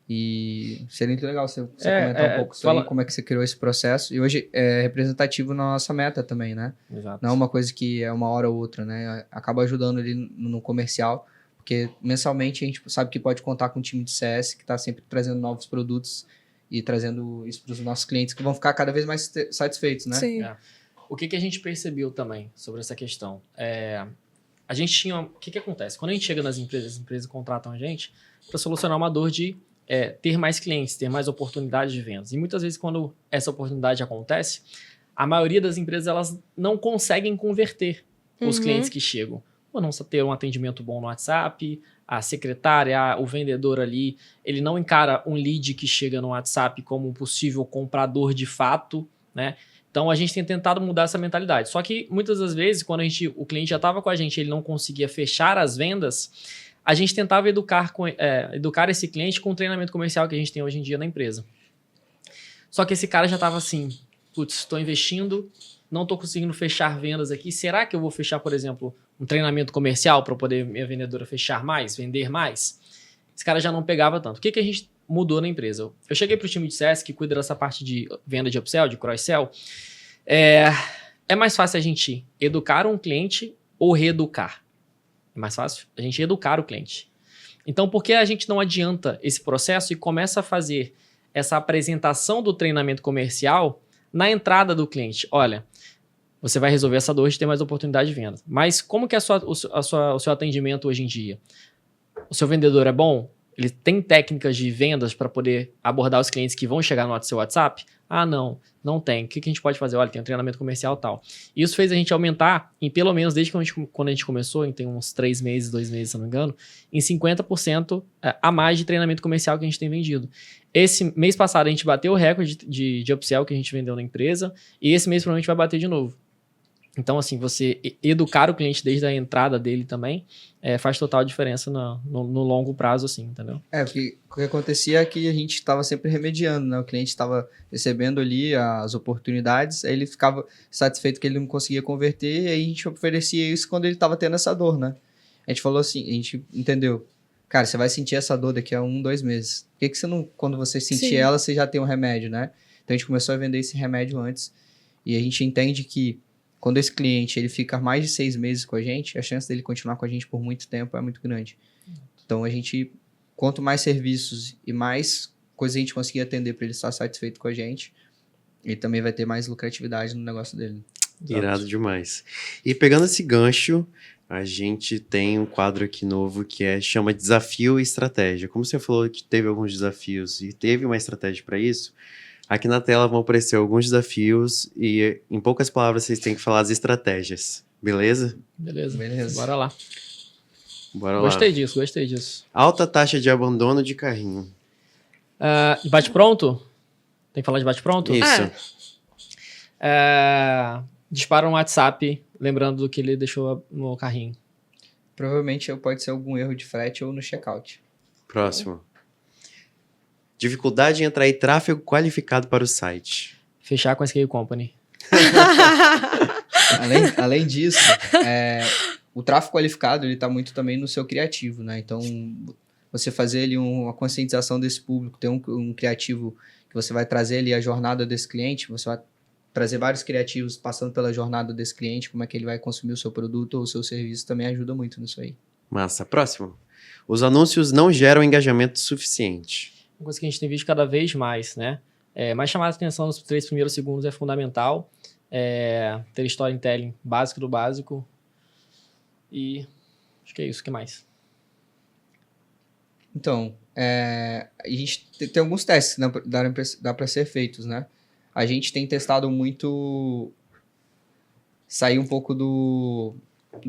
E seria muito legal você comentar um pouco sobre como é que você criou esse processo. E hoje é representativo na nossa meta também, né? Exato. Não é uma coisa que é uma hora ou outra, né? Acaba ajudando ali no comercial, porque mensalmente a gente sabe que pode contar com um time de CS que está sempre trazendo novos produtos e trazendo isso para os nossos clientes, que vão ficar cada vez mais satisfeitos, né? Sim. O que a gente percebeu também sobre essa questão? A gente tinha... O que acontece? Quando a gente chega nas empresas, as empresas contratam a gente para solucionar uma dor de ter mais clientes, ter mais oportunidades de vendas. E muitas vezes, quando essa oportunidade acontece, a maioria das empresas elas não conseguem converter os clientes que chegam. Ou não ter um atendimento bom no WhatsApp, a secretária, o vendedor ali, ele não encara um lead que chega no WhatsApp como um possível comprador de fato, né? Então, a gente tem tentado mudar essa mentalidade. Só que, muitas das vezes, quando o cliente já estava com a gente, ele não conseguia fechar as vendas, a gente tentava educar esse cliente com o treinamento comercial que a gente tem hoje em dia na empresa. Só que esse cara já estava assim, putz, estou investindo, não estou conseguindo fechar vendas aqui, será que eu vou fechar, por exemplo, um treinamento comercial para poder minha vendedora fechar mais, vender mais? Esse cara já não pegava tanto. O que a gente mudou na empresa? Eu cheguei para o time de CS que cuida dessa parte de venda de upsell, de cross-sell. É mais fácil a gente educar um cliente ou reeducar? É mais fácil a gente educar o cliente. Então, por que a gente não adianta esse processo e começa a fazer essa apresentação do treinamento comercial na entrada do cliente? Olha, você vai resolver essa dor de ter mais oportunidade de venda. Mas como que é o seu atendimento hoje em dia? O seu vendedor é bom? Ele tem técnicas de vendas para poder abordar os clientes que vão chegar no seu WhatsApp? Ah, não tem. O que a gente pode fazer? Olha, tem um treinamento comercial e tal. Isso fez a gente aumentar, em pelo menos desde quando a gente começou, tem uns 3 meses, 2 meses, se não me engano, em 50% a mais de treinamento comercial que a gente tem vendido. Esse mês passado a gente bateu o recorde de upsell que a gente vendeu na empresa, e esse mês provavelmente vai bater de novo. Então, assim, você educar o cliente desde a entrada dele também faz total diferença no longo prazo, assim, entendeu? Porque o que acontecia é que a gente estava sempre remediando, né? O cliente estava recebendo ali as oportunidades, aí ele ficava satisfeito que ele não conseguia converter, e aí a gente oferecia isso quando ele estava tendo essa dor, né? A gente falou assim, a gente entendeu, cara, você vai sentir essa dor daqui a 1, 2 meses. Por que você não, quando você sentir ela, você já tem um remédio, né? Então a gente começou a vender esse remédio antes, e a gente entende que quando esse cliente ele fica mais de 6 meses com a gente, a chance dele continuar com a gente por muito tempo é muito grande. Então, a gente, quanto mais serviços e mais coisas a gente conseguir atender para ele estar satisfeito com a gente, ele também vai ter mais lucratividade no negócio dele. Irado demais. E pegando esse gancho, a gente tem um quadro aqui novo que chama Desafio e Estratégia. Como você falou que teve alguns desafios e teve uma estratégia para isso, aqui na tela vão aparecer alguns desafios e, em poucas palavras, vocês têm que falar as estratégias. Beleza? Beleza. Bora lá. Bora lá. Gostei disso. Alta taxa de abandono de carrinho. Bate-pronto? Tem que falar de bate-pronto? Isso. Dispara um WhatsApp, lembrando do que ele deixou no carrinho. Provavelmente pode ser algum erro de frete ou no checkout. Próximo. Dificuldade em atrair tráfego qualificado para o site. Fechar com a Scale Company. Além disso, o tráfego qualificado ele está muito também no seu criativo, né? Então, você fazer ali uma conscientização desse público, ter um criativo que você vai trazer ali a jornada desse cliente, você vai trazer vários criativos passando pela jornada desse cliente, como é que ele vai consumir o seu produto ou o seu serviço, também ajuda muito nisso aí. Massa. Próximo. Os anúncios não geram engajamento suficiente. Uma coisa que a gente tem visto cada vez mais, né? Mais chamar a atenção nos 3 primeiros segundos é fundamental. Ter storytelling básico do básico. E acho que é isso. O que mais? Então, a gente tem alguns testes que dá para ser feitos, né? A gente tem testado muito sair um pouco do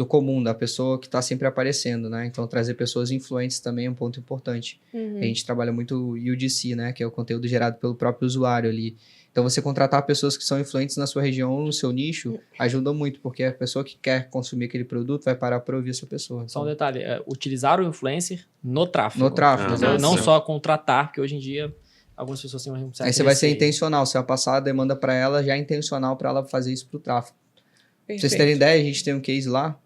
comum, da pessoa que está sempre aparecendo, né? Então, trazer pessoas influentes também é um ponto importante. A gente trabalha muito UGC, né? Que é o conteúdo gerado pelo próprio usuário ali. Então, você contratar pessoas que são influentes na sua região ou no seu nicho ajuda muito, porque a pessoa que quer consumir aquele produto vai parar para ouvir essa pessoa. Só um detalhe, utilizar o influencer no tráfego. No tráfego, não só contratar, porque hoje em dia algumas pessoas têm um certo Aí você vai ser intencional, você vai passar a demanda para ela já intencional para ela fazer isso pro tráfego. Pra vocês terem ideia, a gente tem um case lá.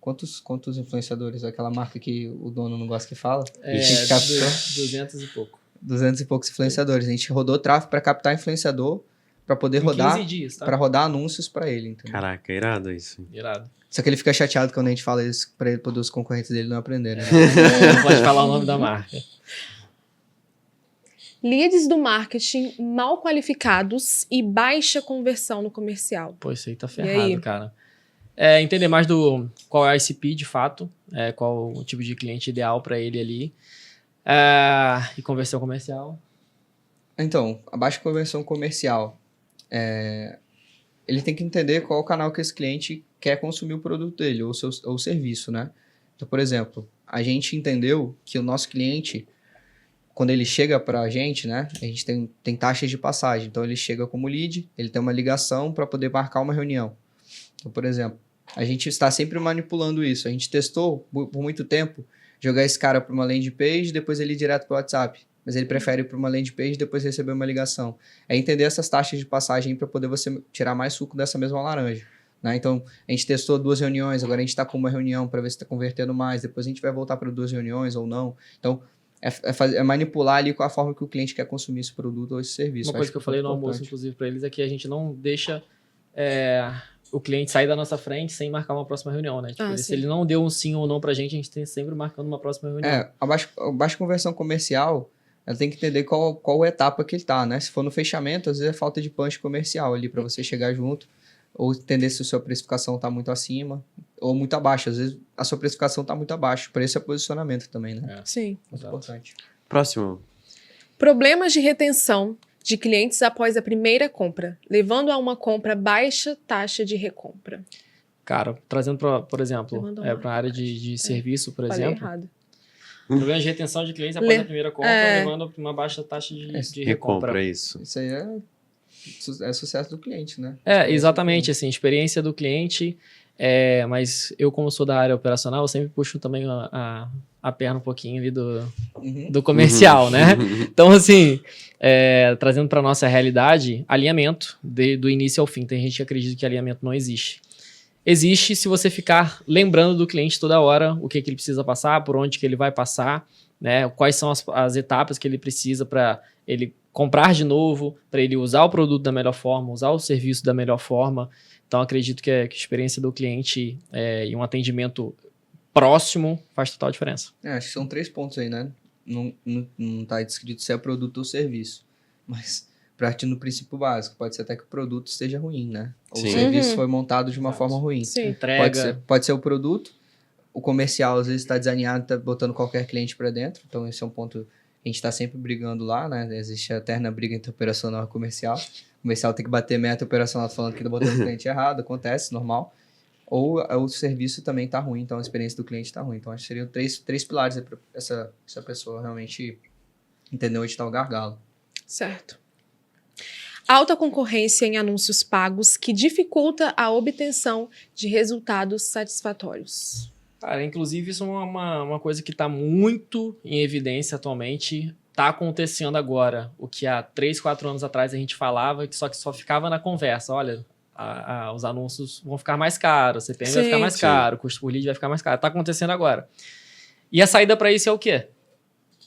Quantos influenciadores? Aquela marca que o dono não gosta que fala? 200 e pouco. 200 e poucos influenciadores. A gente rodou tráfego para captar influenciador, para poder rodar, 15 dias, tá? Para rodar anúncios para ele. Entendeu? Caraca, irado isso. Irado. Só que ele fica chateado quando a gente fala isso para ele, poder os concorrentes dele não aprenderem. Né? Não pode falar o nome da marca. Leads do marketing mal qualificados e baixa conversão no comercial. Pô, isso aí tá ferrado, cara. Entender mais do qual é a ICP de fato, qual o tipo de cliente ideal para ele ali. E conversão comercial. Então, a baixa conversão comercial, ele tem que entender qual o canal que esse cliente quer consumir o produto dele ou o serviço, né? Então, por exemplo, a gente entendeu que o nosso cliente, quando ele chega para a gente, né? A gente tem taxas de passagem. Então, ele chega como lead, ele tem uma ligação para poder marcar uma reunião. Então, por exemplo, a gente está sempre manipulando isso. A gente testou por muito tempo jogar esse cara para uma landing page, depois ele ir direto para o WhatsApp. Mas ele prefere ir para uma landing page e depois receber uma ligação. É entender essas taxas de passagem para poder você tirar mais suco dessa mesma laranja. Né? Então, a gente testou 2 reuniões, agora a gente está com uma reunião para ver se está convertendo mais, depois a gente vai voltar para 2 reuniões ou não. Então, é manipular ali com a forma que o cliente quer consumir esse produto ou esse serviço. Uma coisa que eu falei no almoço, inclusive, para eles, é que a gente não deixa o cliente sair da nossa frente sem marcar uma próxima reunião, né? Tipo, se ele não deu um sim ou não pra gente tem sempre marcando uma próxima reunião. A baixa conversão comercial, ela tem que entender qual etapa que ele tá, né? Se for no fechamento, às vezes é falta de punch comercial ali para você chegar junto, ou entender se a sua precificação tá muito acima ou muito abaixo. Às vezes a sua precificação tá muito abaixo. Preço é posicionamento também, né? Sim. Muito importante. Próximo. Problemas de retenção de clientes após a primeira compra, levando a uma compra baixa taxa de recompra. Cara, trazendo, por exemplo, para a área de serviço, por exemplo. Errado. Problemas de retenção de clientes após a primeira compra, levando a uma baixa taxa de recompra. Isso aí é sucesso do cliente, né? Exatamente, assim, experiência do cliente, mas eu, como sou da área operacional, eu sempre puxo também a perna um pouquinho ali do comercial, né? Então, assim, trazendo para nossa realidade, alinhamento do início ao fim. Tem gente que acredita que alinhamento não existe. Existe se você ficar lembrando do cliente toda hora o que ele precisa passar, por onde que ele vai passar, né? Quais são as etapas que ele precisa para ele comprar de novo, para ele usar o produto da melhor forma, usar o serviço da melhor forma. Então, acredito que a experiência do cliente e um atendimento próximo faz total diferença. Acho que são 3 pontos aí, né? Não tá descrito se é produto ou serviço, mas partindo do princípio básico, pode ser até que o produto esteja ruim, né? Ou o serviço foi montado de uma forma ruim. Sim. Entrega. Pode ser o produto, o comercial às vezes está desalinhado, está botando qualquer cliente para dentro, então esse é um ponto que a gente está sempre brigando lá, né? Existe a eterna briga entre operacional e comercial. O comercial tem que bater meta, o operacional falando que está botando o cliente errado, acontece, normal. Ou o serviço também está ruim, então a experiência do cliente está ruim. Então, acho que seriam três pilares para essa pessoa realmente entender onde está o gargalo. Certo. Alta concorrência em anúncios pagos que dificulta a obtenção de resultados satisfatórios. Cara, inclusive isso é uma coisa que está muito em evidência atualmente. Está acontecendo agora. O que há 3, 4 anos atrás a gente falava, só que só ficava na conversa. Olha, os anúncios vão ficar mais caros, o CPM vai ficar mais caro, o custo por lead vai ficar mais caro. Está acontecendo agora. E a saída para isso é o quê?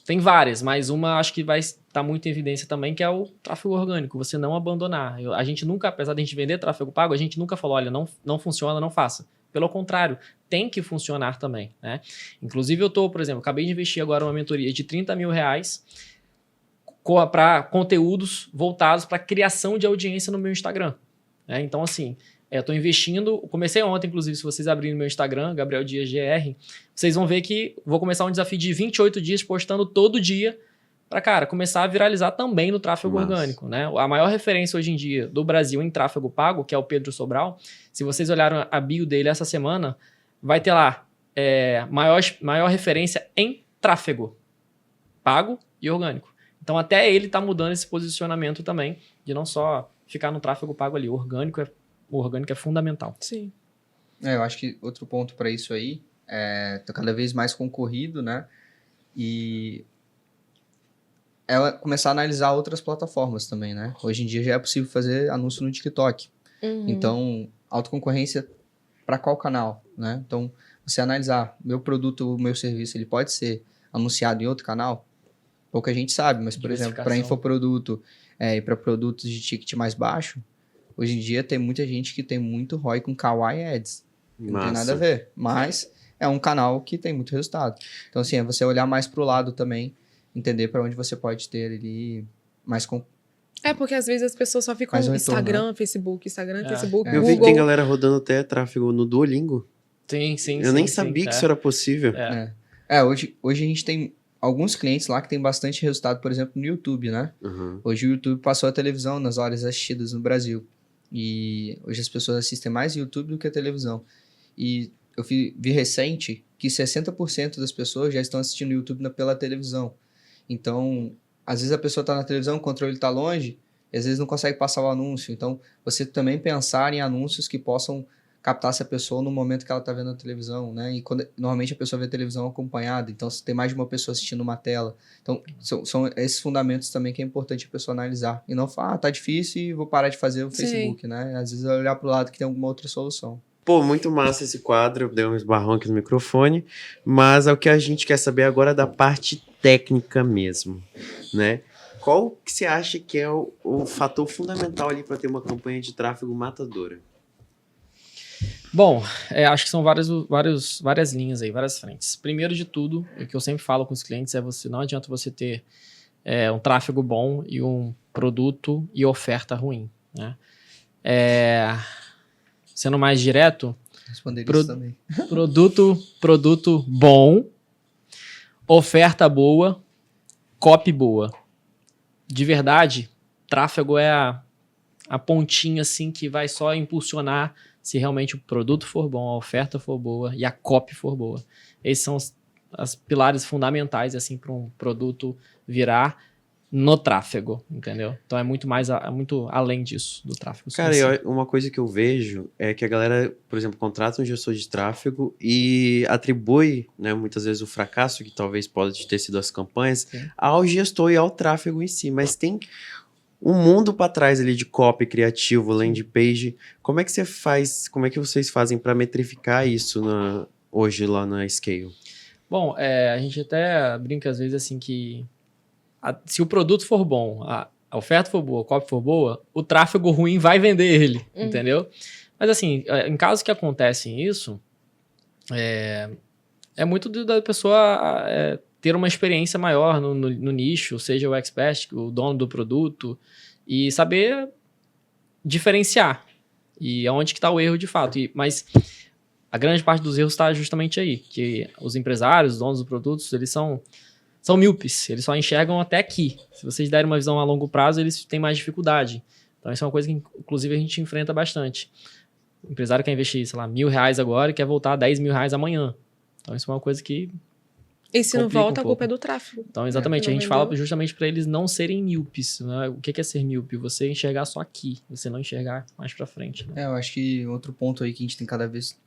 Tem várias, mas uma acho que vai estar muito em evidência também, que é o tráfego orgânico, você não abandonar. A gente nunca, apesar de a gente vender tráfego pago, a gente nunca falou, olha, não funciona, não faça. Pelo contrário, tem que funcionar também, né? Inclusive por exemplo, acabei de investir agora uma mentoria de R$30 mil para conteúdos voltados para criação de audiência no meu Instagram. Né? Então, assim, eu estou investindo, comecei ontem, inclusive, se vocês abrirem no meu Instagram, Gabriel Dias GR, vocês vão ver que vou começar um desafio de 28 dias postando todo dia para, cara, começar a viralizar também no tráfego orgânico, né? A maior referência hoje em dia do Brasil em tráfego pago, que é o Pedro Sobral, se vocês olharam a bio dele essa semana, vai ter lá maior referência em tráfego pago e orgânico. Então, até ele tá mudando esse posicionamento também, de não só ficar no tráfego pago ali. O orgânico é fundamental. Sim. Eu acho que outro ponto para isso aí tá cada vez mais concorrido, né? E começar a analisar outras plataformas também, né? Hoje em dia já é possível fazer anúncio no TikTok. Então, autoconcorrência para qual canal, né? Então, você analisar meu produto, o meu serviço, ele pode ser anunciado em outro canal? Pouca gente sabe, mas, por exemplo, para infoproduto e para produtos de ticket mais baixo, hoje em dia tem muita gente que tem muito ROI com Kawaii Ads. Não tem nada a ver, mas é um canal que tem muito resultado. Então, assim, é você olhar mais pro lado também, entender para onde você pode ter ali mais... Porque às vezes as pessoas só ficam no Instagram, Facebook, Facebook, Eu vi que tem galera rodando até tráfego no Duolingo. Sim. Eu nem sabia que isso era possível. Hoje a gente tem alguns clientes lá que tem bastante resultado, por exemplo, no YouTube, né? Hoje o YouTube passou a televisão nas horas assistidas no Brasil. E hoje as pessoas assistem mais YouTube do que a televisão. E eu vi recente que 60% das pessoas já estão assistindo YouTube pela televisão. Então, às vezes a pessoa está na televisão, o controle está longe, e às vezes não consegue passar o anúncio. Então, você também pensar em anúncios que possam captar essa pessoa no momento que ela está vendo a televisão, né? E normalmente a pessoa vê a televisão acompanhada, então se tem mais de uma pessoa assistindo uma tela. Então, são esses fundamentos também que é importante a pessoa analisar. E não falar, tá difícil e vou parar de fazer o Facebook, né? Às vezes olhar para o lado que tem alguma outra solução. Pô, muito massa esse quadro, deu um esbarrão aqui no microfone, mas é o que a gente quer saber agora da parte técnica mesmo, né? Qual que você acha que é o fator fundamental ali para ter uma campanha de tráfego matadora? Bom, acho que são várias linhas aí, várias frentes. Primeiro de tudo, o que eu sempre falo com os clientes não adianta você ter um tráfego bom e um produto e oferta ruim, né? Sendo mais direto, isso também. Produto bom, oferta boa, copy boa. De verdade, tráfego é a pontinha assim que vai só impulsionar se realmente o produto for bom, a oferta for boa e a copy for boa. Esses são os pilares fundamentais assim para um produto virar no tráfego, entendeu? Então é muito além disso, do tráfego. Cara, uma coisa que eu vejo é que a galera, por exemplo, contrata um gestor de tráfego e atribui, né, muitas vezes o fracasso, que talvez pode ter sido as campanhas, ao gestor e ao tráfego em si, mas tem um mundo para trás ali de copy criativo, landing page. Como é que você faz, como é que vocês fazem para metrificar isso hoje lá na Scale? Bom, a gente até brinca às vezes assim que se o produto for bom, a oferta for boa, a copy for boa, o tráfego ruim vai vender ele, entendeu? Mas assim, em casos que acontecem isso, é muito da pessoa ter uma experiência maior no nicho, seja o expert, o dono do produto, e saber diferenciar. E aonde que está o erro de fato. Mas a grande parte dos erros está justamente aí, que os empresários, os donos dos produtos, eles são míopes, eles só enxergam até aqui. Se vocês derem uma visão a longo prazo, eles têm mais dificuldade. Então isso é uma coisa que, inclusive, a gente enfrenta bastante. O empresário quer investir, sei lá, R$1.000 agora e quer voltar a R$10.000 amanhã. Então isso é uma coisa que e se não volta, a culpa é do tráfego. Então, exatamente, a gente fala justamente para eles não serem míopes, né? O que é ser míope? Você enxergar só aqui, você não enxergar mais para frente. Né? Eu acho que outro ponto aí que a gente tem cada vez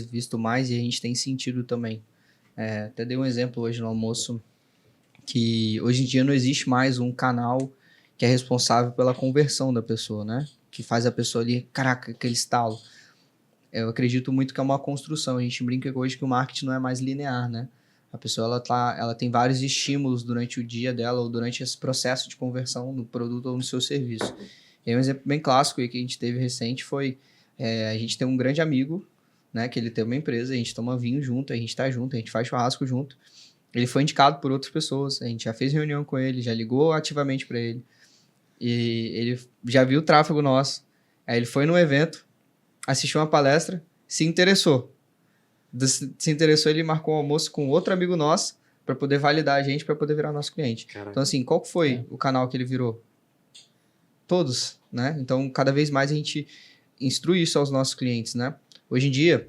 visto mais e a gente tem sentido também. Até dei um exemplo hoje no almoço, que hoje em dia não existe mais um canal que é responsável pela conversão da pessoa, né? Que faz a pessoa ali, caraca, aquele estalo. Eu acredito muito que é uma construção. A gente brinca hoje que o marketing não é mais linear, né? A pessoa ela tem vários estímulos durante o dia dela ou durante esse processo de conversão no produto ou no seu serviço. E aí um exemplo bem clássico aí que a gente teve recente foi, a gente tem um grande amigo, né, que ele tem uma empresa, a gente toma vinho junto, a gente tá junto, a gente faz churrasco junto. Ele foi indicado por outras pessoas, a gente já fez reunião com ele, já ligou ativamente para ele. E ele já viu o tráfego nosso. Aí ele foi no evento, assistiu uma palestra, se interessou. Se interessou, ele marcou um almoço com outro amigo nosso para poder validar a gente, para poder virar nosso cliente. Caraca. Então, assim, qual que foi o canal que ele virou? Todos, né? Então, cada vez mais a gente instrui isso aos nossos clientes, né? Hoje em dia,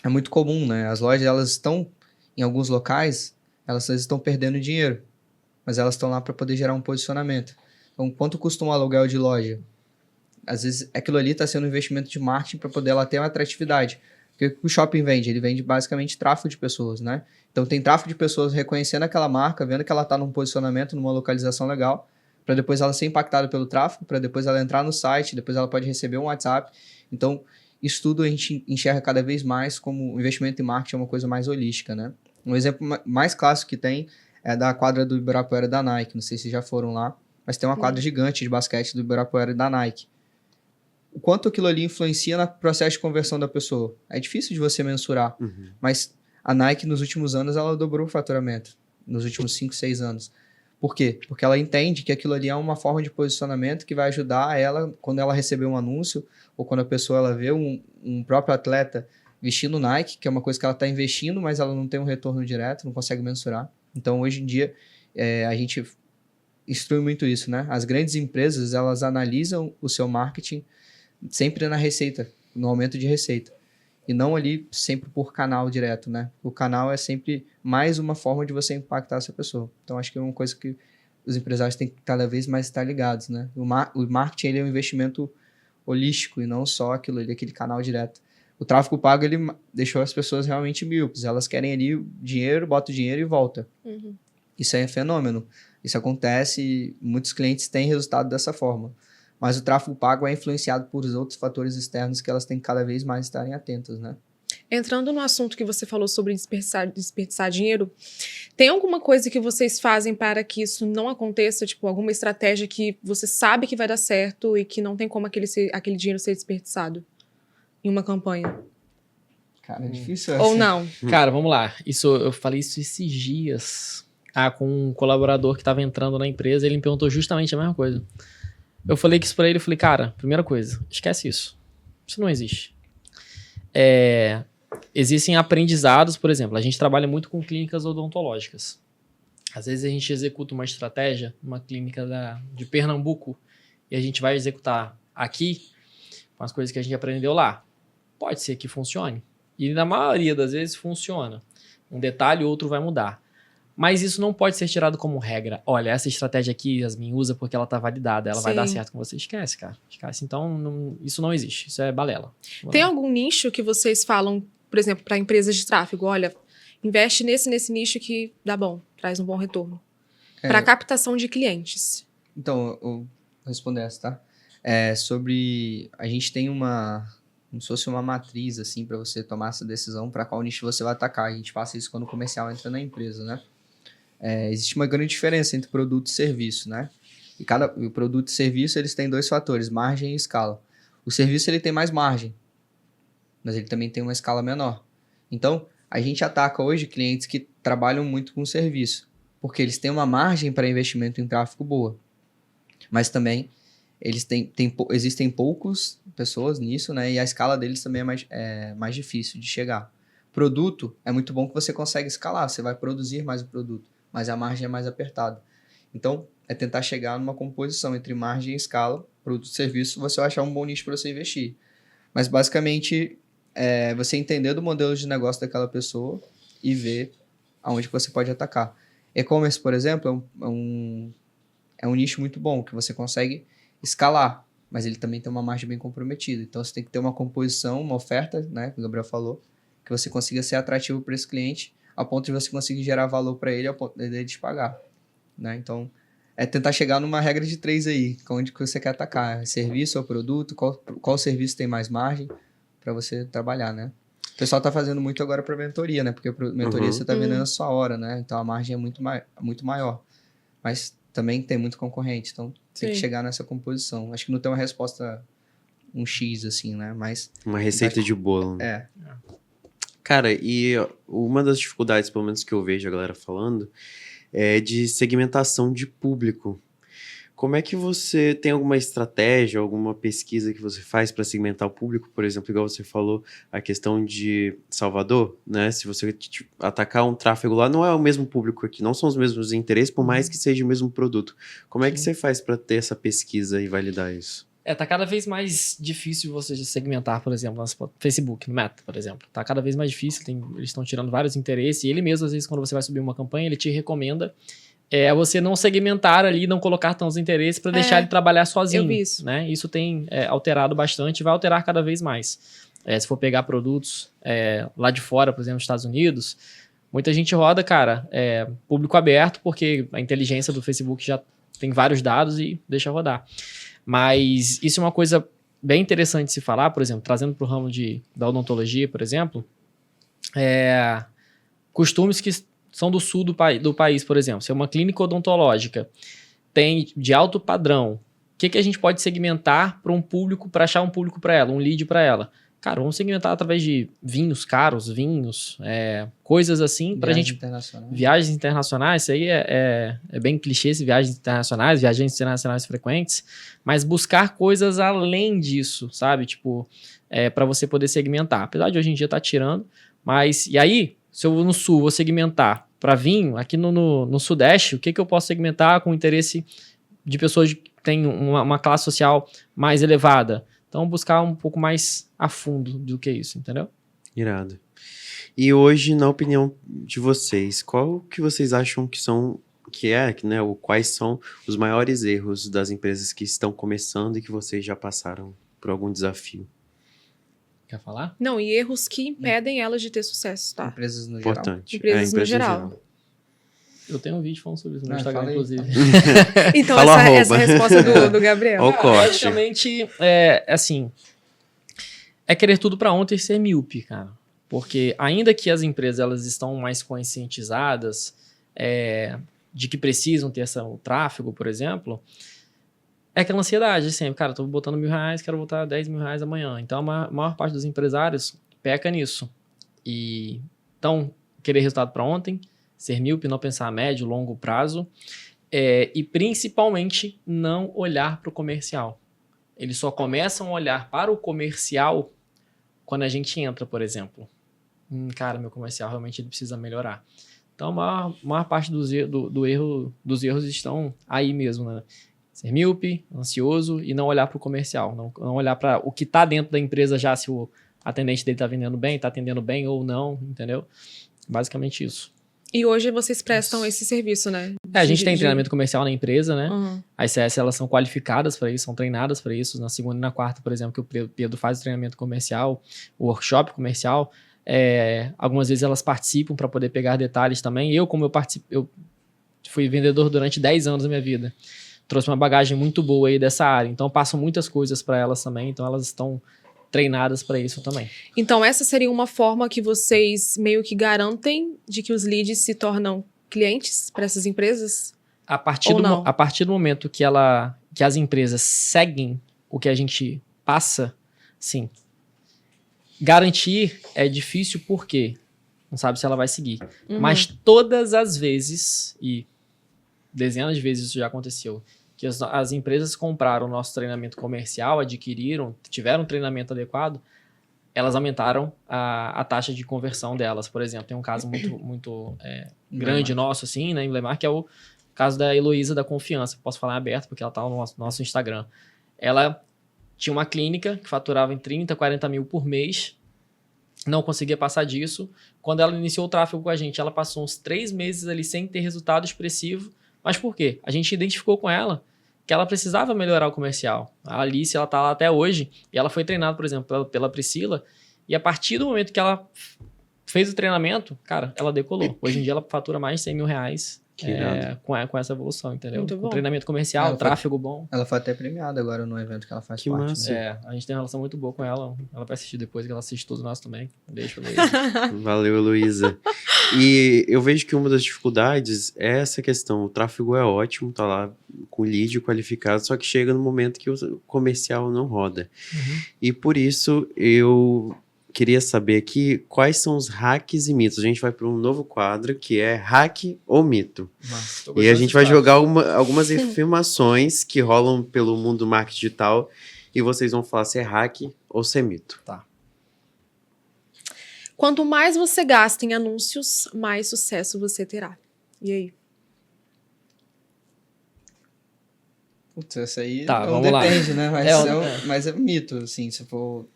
é muito comum, né? As lojas, elas estão, em alguns locais, elas estão perdendo dinheiro, mas elas estão lá para poder gerar um posicionamento. Então, quanto custa um aluguel de loja? Às vezes, aquilo ali está sendo um investimento de marketing para poder ela ter uma atratividade. Porque o shopping vende? Ele vende basicamente tráfego de pessoas, né? Então, tem tráfego de pessoas reconhecendo aquela marca, vendo que ela está num posicionamento, numa localização legal, para depois ela ser impactada pelo tráfego, para depois ela entrar no site, depois ela pode receber um WhatsApp. Então, isso tudo a gente enxerga cada vez mais como o investimento em marketing é uma coisa mais holística, né? Um exemplo mais clássico que tem é da quadra do Ibirapuera da Nike. Não sei se já foram lá, mas tem uma quadra gigante de basquete do Ibirapuera da Nike. O quanto aquilo ali influencia no processo de conversão da pessoa? É difícil de você mensurar, mas a Nike nos últimos anos ela dobrou o faturamento, nos últimos 5, 6 anos. Por quê? Porque ela entende que aquilo ali é uma forma de posicionamento que vai ajudar ela quando ela receber um anúncio ou quando a pessoa ela vê um próprio atleta vestindo Nike, que é uma coisa que ela está investindo, mas ela não tem um retorno direto, não consegue mensurar. Então, hoje em dia, a gente instrui muito isso, né? As grandes empresas, elas analisam o seu marketing sempre na receita, no aumento de receita. E não ali sempre por canal direto, né? O canal é sempre mais uma forma de você impactar essa pessoa. Então, acho que é uma coisa que os empresários têm que cada vez mais estar ligados, né? O marketing ele é um investimento holístico e não só aquilo ali, aquele canal direto. O tráfego pago, ele deixou as pessoas realmente míopes. Elas querem ali o dinheiro, bota o dinheiro e volta. Isso aí é fenômeno. Isso acontece e muitos clientes têm resultado dessa forma. Mas o tráfego pago é influenciado por outros fatores externos que elas têm que cada vez mais estarem atentas, né? Entrando no assunto que você falou sobre desperdiçar dinheiro, tem alguma coisa que vocês fazem para que isso não aconteça? Tipo, alguma estratégia que você sabe que vai dar certo e que não tem como aquele dinheiro ser desperdiçado em uma campanha? Cara, é difícil. Ou não? Cara, vamos lá. Eu falei isso esses dias com um colaborador que estava entrando na empresa, ele me perguntou justamente a mesma coisa. Eu falei que isso pra ele, eu falei, cara, primeira coisa, esquece isso. Isso não existe. Existem aprendizados, por exemplo, a gente trabalha muito com clínicas odontológicas. Às vezes a gente executa uma estratégia numa clínica de Pernambuco e a gente vai executar aqui com as coisas que a gente aprendeu lá. Pode ser que funcione. E na maioria das vezes funciona. Um detalhe ou outro vai mudar. Mas isso não pode ser tirado como regra. Olha, essa estratégia aqui, Yasmin, usa porque ela tá validada. Ela vai dar certo com você. Esquece, cara. Esquece. Então, isso não existe. Isso é balela. Tem algum nicho que vocês falam, por exemplo, para empresas de tráfego? Olha, investe nesse nicho que dá bom, traz um bom retorno. Para captação de clientes. Então, eu vou responder essa, tá? Sobre... A gente tem como se fosse uma matriz, assim, para você tomar essa decisão para qual nicho você vai atacar. A gente passa isso quando o comercial entra na empresa, né? Existe uma grande diferença entre produto e serviço, né? E o produto e serviço, eles têm 2 fatores, margem e escala. O serviço, ele tem mais margem, mas ele também tem uma escala menor. Então, a gente ataca hoje clientes que trabalham muito com serviço, porque eles têm uma margem para investimento em tráfego boa. Mas também, existem poucas pessoas nisso, né? E a escala deles também é mais difícil de chegar. Produto, é muito bom que você consegue escalar, você vai produzir mais o produto, mas a margem é mais apertada. Então, é tentar chegar numa composição entre margem e escala, produto e serviço, você vai achar um bom nicho para você investir. Mas, basicamente, você entender do modelo de negócio daquela pessoa e ver aonde você pode atacar. E-commerce, por exemplo, é um nicho muito bom, que você consegue escalar, mas ele também tem uma margem bem comprometida. Então, você tem que ter uma composição, uma oferta, né, que o Gabriel falou, que você consiga ser atrativo para esse cliente, a ponto de você conseguir gerar valor para ele, a ponto dele te pagar, né? Então, é tentar chegar numa regra de 3 aí, onde que você quer atacar, serviço ou produto, qual serviço tem mais margem para você trabalhar, né? O pessoal tá fazendo muito agora para mentoria, né? Porque mentoria você tá vendendo a sua hora, né? Então, a margem é muito maior. Mas também tem muito concorrente, então tem que chegar nessa composição. Acho que não tem uma resposta, um X, assim, né? Mas... Uma receita de bolo. Cara, e uma das dificuldades, pelo menos que eu vejo a galera falando, é de segmentação de público. Como é que você tem alguma estratégia, alguma pesquisa que você faz para segmentar o público? Por exemplo, igual você falou, a questão de Salvador, né? Se você atacar um tráfego lá, não é o mesmo público aqui, não são os mesmos interesses, por mais que seja o mesmo produto. Como é que você faz para ter essa pesquisa e validar isso? Tá cada vez mais difícil você segmentar, por exemplo, no Facebook, no Meta, por exemplo. Tá cada vez mais difícil, eles estão tirando vários interesses, e ele mesmo, às vezes, quando você vai subir uma campanha, ele te recomenda você não segmentar ali, não colocar tantos interesses para deixar ele trabalhar sozinho. Eu vi isso. Né? Isso tem alterado bastante e vai alterar cada vez mais. Se for pegar produtos lá de fora, por exemplo, nos Estados Unidos, muita gente roda, cara, público aberto, porque a inteligência do Facebook já tem vários dados e deixa rodar. Mas isso é uma coisa bem interessante de se falar, por exemplo, trazendo para o ramo da odontologia, por exemplo, costumes que são do sul do país, por exemplo. Se é uma clínica odontológica, tem de alto padrão, o que a gente pode segmentar para um público, para achar um público para ela, um lead para ela? Cara, vamos segmentar através de vinhos caros, coisas assim, para a gente... Viagens internacionais, isso aí é bem clichê, viagens internacionais frequentes, mas buscar coisas além disso, sabe? Tipo, para você poder segmentar. Apesar de hoje em dia estar tirando, mas... E aí, se eu no sul vou segmentar para vinho, aqui no sudeste, o que eu posso segmentar com interesse de pessoas que têm uma classe social mais elevada? Então, buscar um pouco mais a fundo do que isso, entendeu? Irado. E hoje, na opinião de vocês, qual que vocês acham quais são os maiores erros das empresas que estão começando e que vocês já passaram por algum desafio? Quer falar? Não, e erros que impedem elas de ter sucesso, tá? Empresas no Importante. geral. Empresas no geral. Eu tenho um vídeo falando sobre isso no Instagram, inclusive. Então, essa resposta do Gabriel. Basicamente, querer tudo para ontem e ser míope, cara. Porque ainda que as empresas elas estão mais conscientizadas de que precisam ter o tráfego, por exemplo, é aquela ansiedade, sempre, cara, tô botando R$1.000, quero botar R$10.000 amanhã. Então, a maior parte dos empresários peca nisso. Então, querer resultado para ontem, ser míope, não pensar a médio, longo prazo, e principalmente não olhar para o comercial. Eles só começam a olhar para o comercial quando a gente entra, por exemplo. Cara, meu comercial realmente ele precisa melhorar. Então, a maior parte dos erros estão aí mesmo, né? Ser míope, ansioso e não olhar para o comercial, não olhar para o que está dentro da empresa já, se o atendente dele está vendendo bem, está atendendo bem ou não, entendeu? Basicamente isso. E hoje vocês prestam esse serviço, né? A gente tem treinamento comercial na empresa, né? Uhum. As CS, elas são qualificadas para isso, são treinadas para isso. Na segunda e na quarta, por exemplo, que o Pedro faz o treinamento comercial, o workshop comercial, algumas vezes elas participam para poder pegar detalhes também. Eu fui vendedor durante 10 anos da minha vida. Trouxe uma bagagem muito boa aí dessa área. Então, passo muitas coisas para elas também. Então, elas estão treinadas para isso também. Então, essa seria uma forma que vocês meio que garantem de que os leads se tornam clientes para essas empresas? A partir do momento que as empresas seguem o que a gente passa, sim. Garantir é difícil porque não sabe se ela vai seguir. Uhum. Mas todas as vezes, e dezenas de vezes isso já aconteceu, que as empresas compraram o nosso treinamento comercial, tiveram um treinamento adequado, elas aumentaram a taxa de conversão delas. Por exemplo, tem um caso muito grande nosso, assim, né, em Lemar, que é o caso da Heloísa da Confiança. Posso falar aberto, porque ela está no nosso Instagram. Ela tinha uma clínica que faturava em 30, 40 mil por mês, não conseguia passar disso. Quando ela iniciou o tráfego com a gente, ela passou uns 3 meses ali sem ter resultado expressivo. Mas por quê? A gente identificou com ela que ela precisava melhorar o comercial. A Alice, ela tá lá até hoje, e ela foi treinada, por exemplo, pela Priscila, e a partir do momento que ela fez o treinamento, cara, ela decolou. Hoje em dia ela fatura mais de R$100.000 com essa evolução, entendeu? Com treinamento comercial, tráfego bom. Ela foi até premiada agora no evento que ela faz parte. Massa. Né? A gente tem uma relação muito boa com ela. Ela vai assistir depois, que ela assiste todos nós também. Beijo pra Luísa. Valeu, Luísa. E eu vejo que uma das dificuldades é essa questão. O tráfego é ótimo, tá lá com lead qualificado, só que chega no momento que o comercial não roda. Uhum. E por isso eu queria saber aqui quais são os hacks e mitos. A gente vai para um novo quadro que é hack ou mito. E a gente vai jogar algumas afirmações que rolam pelo mundo do marketing digital e vocês vão falar se é hack ou se é mito. Tá. Quanto mais você gasta em anúncios, mais sucesso você terá. E aí? Putz, essa aí Tá, não vamos depende, lá. né? Mas é mito, assim, se for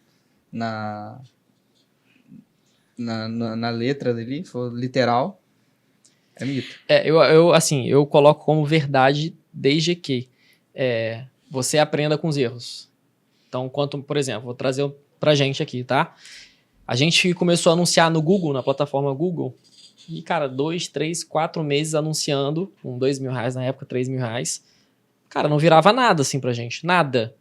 na letra dele, for literal, é mito. Eu coloco como verdade desde que você aprenda com os erros. Então, por exemplo, vou trazer pra gente aqui, tá? A gente começou a anunciar no Google, na plataforma Google, e, cara, 2, 3, 4 meses anunciando, com R$2.000 na época, R$3.000, cara, não virava nada assim pra gente, nada.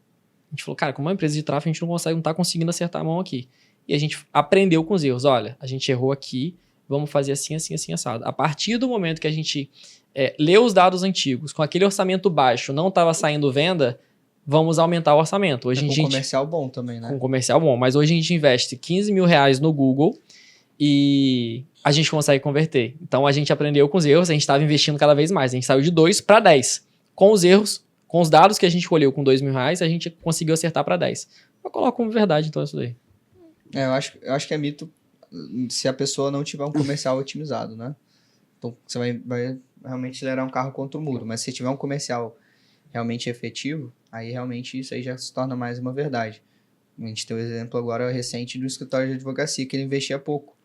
A gente falou, cara, como uma empresa de tráfego, a gente não tá conseguindo acertar a mão aqui. E a gente aprendeu com os erros. Olha, a gente errou aqui, vamos fazer assim, assim, assim, assado. A partir do momento que a gente leu os dados antigos, com aquele orçamento baixo, não estava saindo venda, vamos aumentar o orçamento. Hoje com comercial bom também, né? Com comercial bom, mas hoje a gente investe R$15.000 no Google e a gente consegue converter. Então a gente aprendeu com os erros, a gente estava investindo cada vez mais. A gente saiu de 2 para 10. Com os erros, com os dados que a gente colheu com R$2.000, a gente conseguiu acertar para 10. Eu coloco como verdade, então, isso daí. Eu acho que é mito se a pessoa não tiver um comercial otimizado, né? Então, você vai realmente acelerar um carro contra o muro. Mas se tiver um comercial realmente efetivo, aí realmente isso aí já se torna mais uma verdade. A gente tem um exemplo agora recente do escritório de advocacia, que ele investia pouco.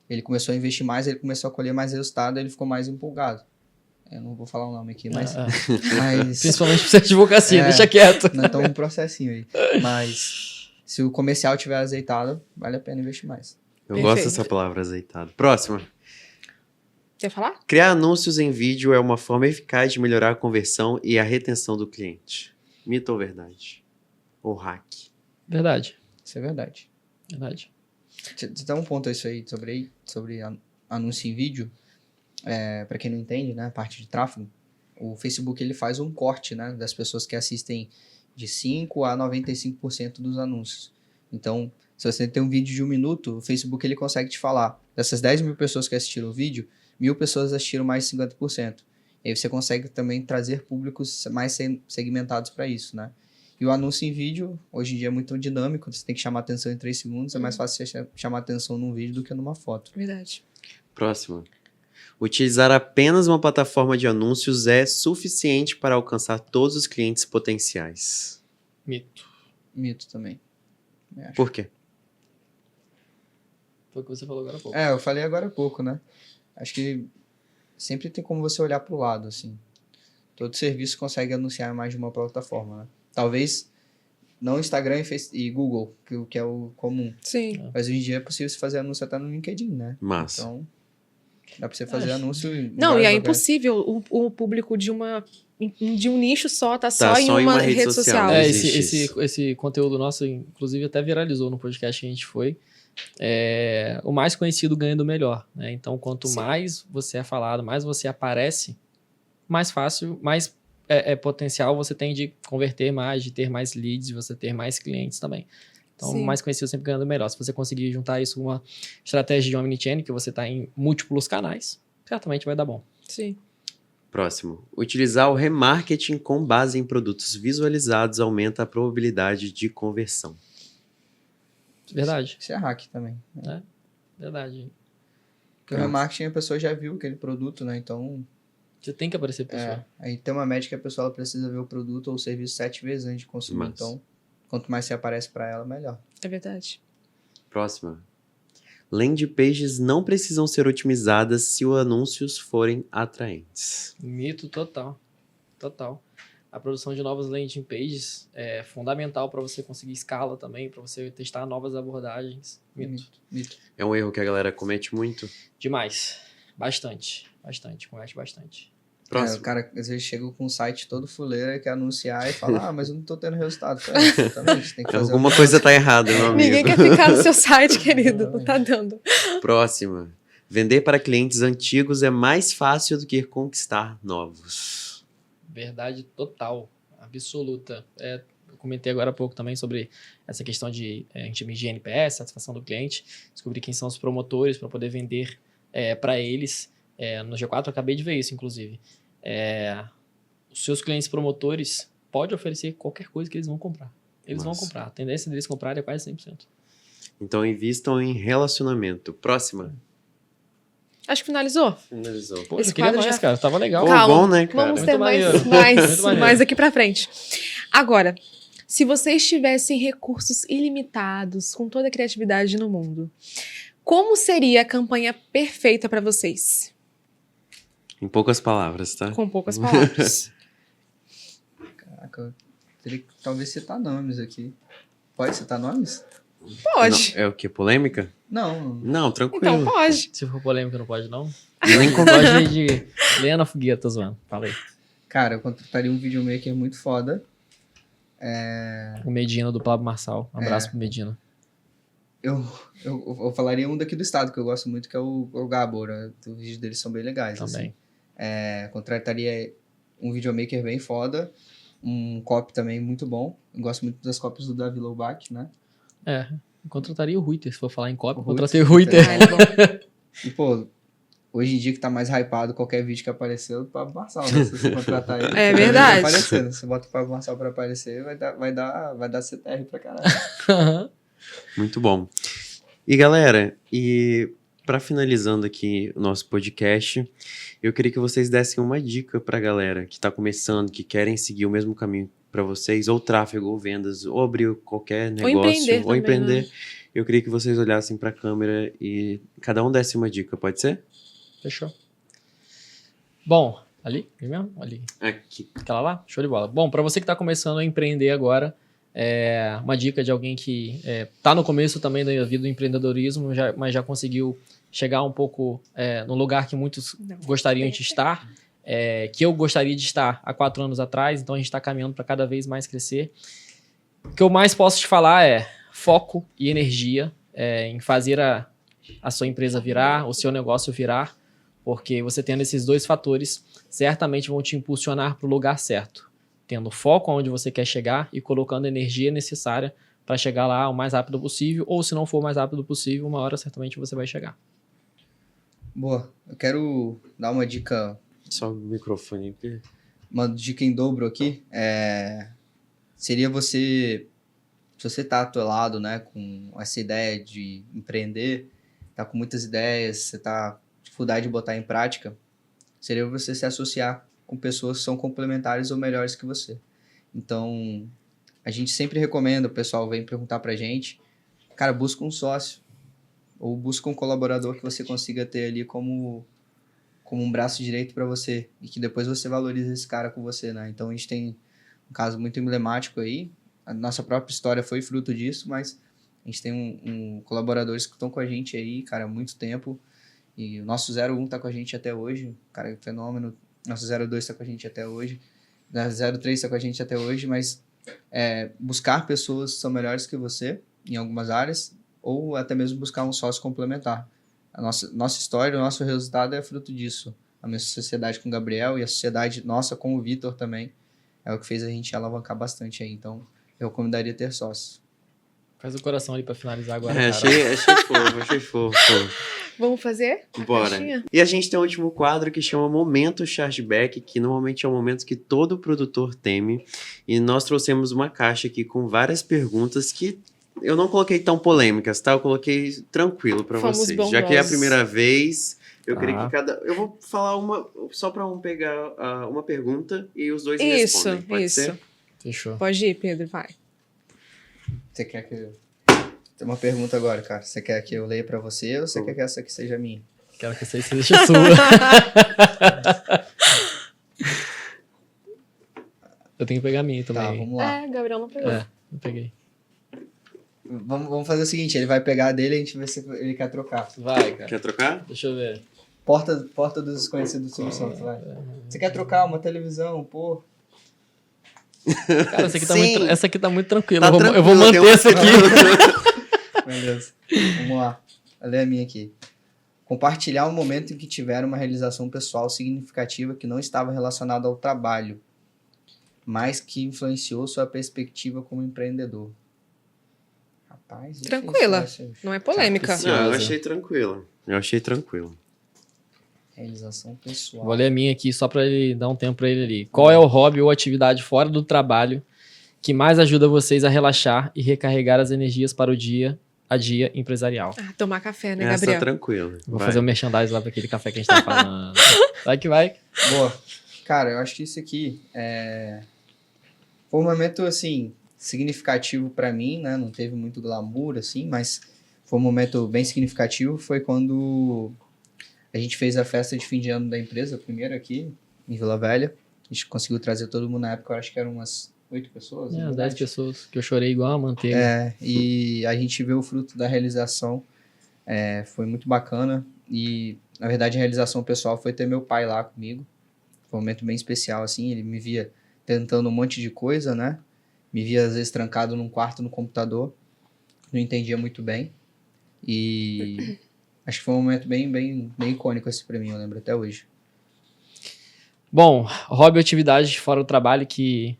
Ele começou a investir mais, ele começou a colher mais resultado, ele ficou mais empolgado. Eu não vou falar o nome aqui, mas... Principalmente para ser advocacia, deixa quieto. Não, então um processinho aí. Mas se o comercial tiver azeitado, vale a pena investir mais. Eu gosto dessa palavra, azeitado. Próxima. Quer falar? Criar anúncios em vídeo é uma forma eficaz de melhorar a conversão e a retenção do cliente. Mito ou verdade? Ou hack? Verdade. Isso é verdade. Verdade. Você dá um ponto isso aí sobre anúncio em vídeo. Para quem não entende, né, a parte de tráfego, o Facebook ele faz um corte, né, das pessoas que assistem de 5% a 95% dos anúncios. Então, se você tem um vídeo de 1 minuto, o Facebook ele consegue te falar, dessas 10 mil pessoas que assistiram o vídeo, 1.000 pessoas assistiram mais de 50%. E aí você consegue também trazer públicos mais segmentados para isso, né? E o anúncio em vídeo, hoje em dia é muito dinâmico, você tem que chamar atenção em 3 segundos, é mais fácil você chamar atenção num vídeo do que numa foto. Verdade. Próximo. Utilizar apenas uma plataforma de anúncios é suficiente para alcançar todos os clientes potenciais. Mito. Mito também. Por quê? Foi o que você falou agora há pouco. Eu falei agora há pouco, né? Acho que sempre tem como você olhar para o lado, assim. Todo serviço consegue anunciar em mais de uma plataforma, né? Talvez não Instagram e Google, que é o comum. Sim. Mas hoje em dia é possível você fazer anúncio até no LinkedIn, né? Massa. Então, dá pra você fazer anúncio... Não, e é impossível o público de um nicho só, tá só em uma rede social. Esse conteúdo nosso, inclusive, até viralizou no podcast que a gente foi. O mais conhecido ganha do melhor, né? Então, quanto mais você é falado, mais você aparece, mais fácil, mais potencial você tem de converter mais, de ter mais leads, de você ter mais clientes também. Então, o mais conhecido sempre ganhando melhor. Se você conseguir juntar isso com uma estratégia de omnichannel, que você está em múltiplos canais, certamente vai dar bom. Sim. Próximo. Utilizar o remarketing com base em produtos visualizados aumenta a probabilidade de conversão. Verdade. Isso é hack também. Né? Verdade. Porque o remarketing a pessoa já viu aquele produto, né? Então... Você tem que aparecer pra pessoa. Aí tem uma média que a pessoa precisa ver o produto ou o serviço 7 vezes antes de consumir. Então, quanto mais você aparece para ela, melhor. É verdade. Próxima. Landing pages não precisam ser otimizadas se os anúncios forem atraentes. Mito total. Total. A produção de novas landing pages é fundamental para você conseguir escala também, para você testar novas abordagens. Mito. É um erro que a galera comete muito? Demais. Bastante. Comete bastante. Próximo. O cara às vezes chega com um site todo fuleiro, quer anunciar e fala, mas eu não tô tendo resultado. Exatamente, tem que fazer alguma coisa tá errada, meu amigo. Ninguém quer ficar no seu site, querido. Não tá dando. Próxima. Vender para clientes antigos é mais fácil do que conquistar novos. Verdade total. Absoluta. comentei agora há pouco também sobre essa questão de a gente medir NPS, satisfação do cliente, descobrir quem são os promotores para poder vender para eles. No G4 eu acabei de ver isso, inclusive. Os seus clientes promotores podem oferecer qualquer coisa que eles vão comprar. Eles vão comprar. A tendência deles comprarem é quase 100%. Então, invistam em relacionamento. Próxima. Acho que finalizou. Finalizou. Pô, eu queria mais, cara. Tava legal. Calma, bom, né, cara? Vamos Muito ter maneiro. mais aqui pra frente. Agora, se vocês tivessem recursos ilimitados, com toda a criatividade no mundo, como seria a campanha perfeita pra vocês? Em poucas palavras, tá? Com poucas palavras. Caraca, eu teria que talvez citar nomes aqui. Pode citar nomes? Pode. Não, é o quê? Polêmica? Não. Não, tranquilo. Então pode. Se for polêmica, não pode, não? Nem Não gosto de lenha na fogueira, tô zoando. Fala aí. Cara, eu contrataria um videomaker muito foda. O Medina do Pablo Marçal. Um abraço pro Medina. Eu falaria um daqui do estado que eu gosto muito, que é o Gabor. Né? Os vídeos deles são bem legais. Também. Assim. Contrataria um videomaker bem foda. Um copy também muito bom. Eu gosto muito das copies do Davi Loubach, né? Eu contrataria o Ruiter. Se for falar em copy, O contratei o Ruiter. Ah, ele é bom. E, pô, hoje em dia que tá mais hypado, qualquer vídeo que apareceu, o Pablo Marçal, né? Se você contratar ele. É qualquer vídeo verdade. vai aparecer, né? Você bota o Pablo Marçal pra aparecer, vai dar CTR pra caralho. Muito bom. E galera, para finalizando aqui o nosso podcast, eu queria que vocês dessem uma dica pra galera que tá começando, que querem seguir o mesmo caminho para vocês, ou tráfego, ou vendas, ou abrir qualquer negócio, ou empreender. Né? Eu queria que vocês olhassem para a câmera e cada um desse uma dica, pode ser? Fechou. Bom, ali? Ali mesmo? Ali. Aqui. Aquela lá? Show de bola. Bom, para você que está começando a empreender agora, uma dica de alguém que tá no começo também da vida do empreendedorismo, mas já conseguiu chegar um pouco no lugar que muitos gostariam de estar, que eu gostaria de estar há 4 anos atrás, então a gente está caminhando para cada vez mais crescer. O que eu mais posso te falar é foco e energia em fazer a sua empresa virar, o seu negócio virar, porque você tendo esses 2 fatores, certamente vão te impulsionar para o lugar certo. Tendo foco onde você quer chegar e colocando a energia necessária para chegar lá o mais rápido possível, ou se não for o mais rápido possível, uma hora certamente você vai chegar. Boa, eu quero dar uma dica. Só o microfone aqui. Uma dica em dobro aqui. Seria você, se você tá atolado, né, com essa ideia de empreender, tá com muitas ideias, você tá com dificuldade de botar em prática, seria você se associar com pessoas que são complementares ou melhores que você. Então, a gente sempre recomenda, o pessoal vem perguntar pra gente, cara, busca um sócio, ou busca um colaborador que você consiga ter ali como um braço direito para você, e que depois você valoriza esse cara com você, né? Então, a gente tem um caso muito emblemático aí, a nossa própria história foi fruto disso, mas a gente tem colaboradores que estão com a gente aí, cara, há muito tempo, e o nosso 01 tá com a gente até hoje, cara, é um fenômeno, nosso 02 tá com a gente até hoje, o 03 tá com a gente até hoje, mas buscar pessoas que são melhores que você em algumas áreas, ou até mesmo buscar um sócio complementar. A nossa história, o nosso resultado é fruto disso. A minha sociedade com o Gabriel e a sociedade nossa com o Vitor também é o que fez a gente alavancar bastante aí. Então, eu recomendaria ter sócio. Faz o coração ali pra finalizar agora. Achei fofo. Vamos fazer? Bora. Caixinha? E a gente tem um último quadro que chama Momento Chargeback, que normalmente é um momento que todo produtor teme. E nós trouxemos uma caixa aqui com várias perguntas que eu não coloquei tão polêmicas, tá? Eu coloquei tranquilo pra Fomos vocês. bondosos. Já que é a primeira vez, eu queria Ah. que eu vou falar uma, só pra um pegar uma pergunta e os dois Isso, respondem. Pode isso. ser? Fechou. Pode ir, Pedro, vai. Você quer que tem uma pergunta agora, cara. Você quer que eu leia pra você ou você quer que essa aqui seja minha? Quero que você seja sua. Eu tenho que pegar a minha também. Tá, vamos lá. Gabriel não pegou. Eu peguei. Vamos fazer o seguinte, ele vai pegar a dele e a gente vê se ele quer trocar. Vai, cara. Quer trocar? Deixa eu ver. Porta dos desconhecidos do Silvio Santos, vai. Você quer trocar uma televisão, pô? Cara, Sim. essa aqui tá muito tranquila. Tá eu vou tranquilo, manter tem uma- essa aqui. Beleza. Vamos lá. Vou ler a minha aqui. Compartilhar um momento em que tiveram uma realização pessoal significativa que não estava relacionada ao trabalho. mais que influenciou sua perspectiva como empreendedor? Rapaz, tranquila, não é polêmica. Não, eu achei tranquilo. Realização pessoal. Vou ler a minha aqui só pra ele dar um tempo pra ele ali. Qual é o hobby ou atividade fora do trabalho que mais ajuda vocês a relaxar e recarregar as energias para o dia a dia empresarial? Tomar café, né, Essa Gabriel? tá tranquilo. Vou fazer um merchandising lá pra aquele café que a gente tá falando. Vai que vai. Boa. Cara, eu acho que isso aqui foi um momento, assim, significativo pra mim, né? Não teve muito glamour, assim, mas foi um momento bem significativo. Foi quando a gente fez a festa de fim de ano da empresa, primeiro aqui, em Vila Velha. A gente conseguiu trazer todo mundo na época, eu acho que eram umas 8 pessoas. 10 pessoas, que eu chorei igual a manteiga. E a gente vê o fruto da realização. Foi muito bacana. E, na verdade, a realização pessoal foi ter meu pai lá comigo. Foi um momento bem especial, assim. Ele me via tentando um monte de coisa, né? Me via, às vezes, trancado num quarto no computador. Não entendia muito bem. E acho que foi um momento bem icônico esse pra mim, eu lembro até hoje. Bom, hobby ou atividade fora do trabalho que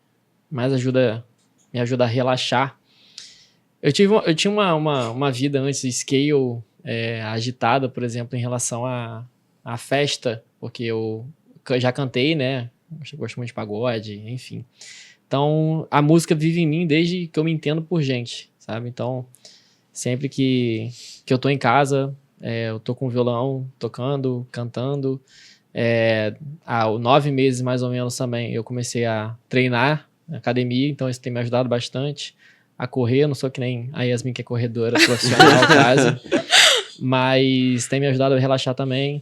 mais me ajuda a relaxar. Eu tinha uma vida antes, scale, agitada, por exemplo, em relação à festa, porque eu já cantei, né? Eu gosto muito de pagode, enfim. Então, a música vive em mim desde que eu me entendo por gente, sabe? Então, sempre que eu tô em casa, eu tô com o violão, tocando, cantando. Há 9 meses, mais ou menos, também, eu comecei a treinar na academia, então isso tem me ajudado bastante a correr. Eu não sou que nem a Yasmin, que é corredora profissional, quase. Mas tem me ajudado a relaxar também.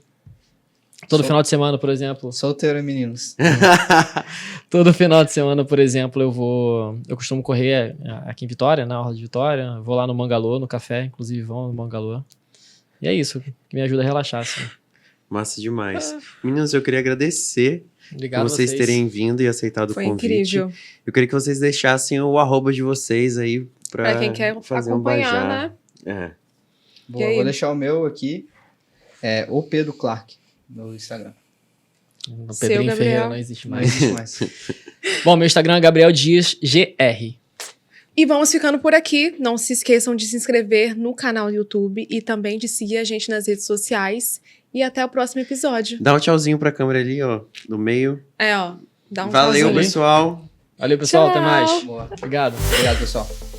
Todo final de semana, por exemplo... Solteiro, meninos. Todo final de semana, por exemplo, eu costumo correr aqui em Vitória, na Orla de Vitória. Vou lá no Mangalô, no café, inclusive vão no Mangalô. E é isso, que me ajuda a relaxar, assim. Massa demais. Meninos, eu queria agradecer por vocês terem vindo e aceitado o convite. Foi incrível. Eu queria que vocês deixassem o @ de vocês aí pra quem quer fazer acompanhar, né? Boa, vou deixar o meu aqui. O Pedro Clark, no Instagram. O Pedrinho Ferreira não existe mais. Bom, meu Instagram é Gabriel Dias GR. E vamos ficando por aqui. Não se esqueçam de se inscrever no canal do YouTube e também de seguir a gente nas redes sociais. E até o próximo episódio. Dá um tchauzinho pra câmera ali, ó, no meio. Dá um Valeu, tchauzinho. Pessoal. Valeu, pessoal. Tchau. Até mais. Boa. Obrigado. Obrigado, pessoal.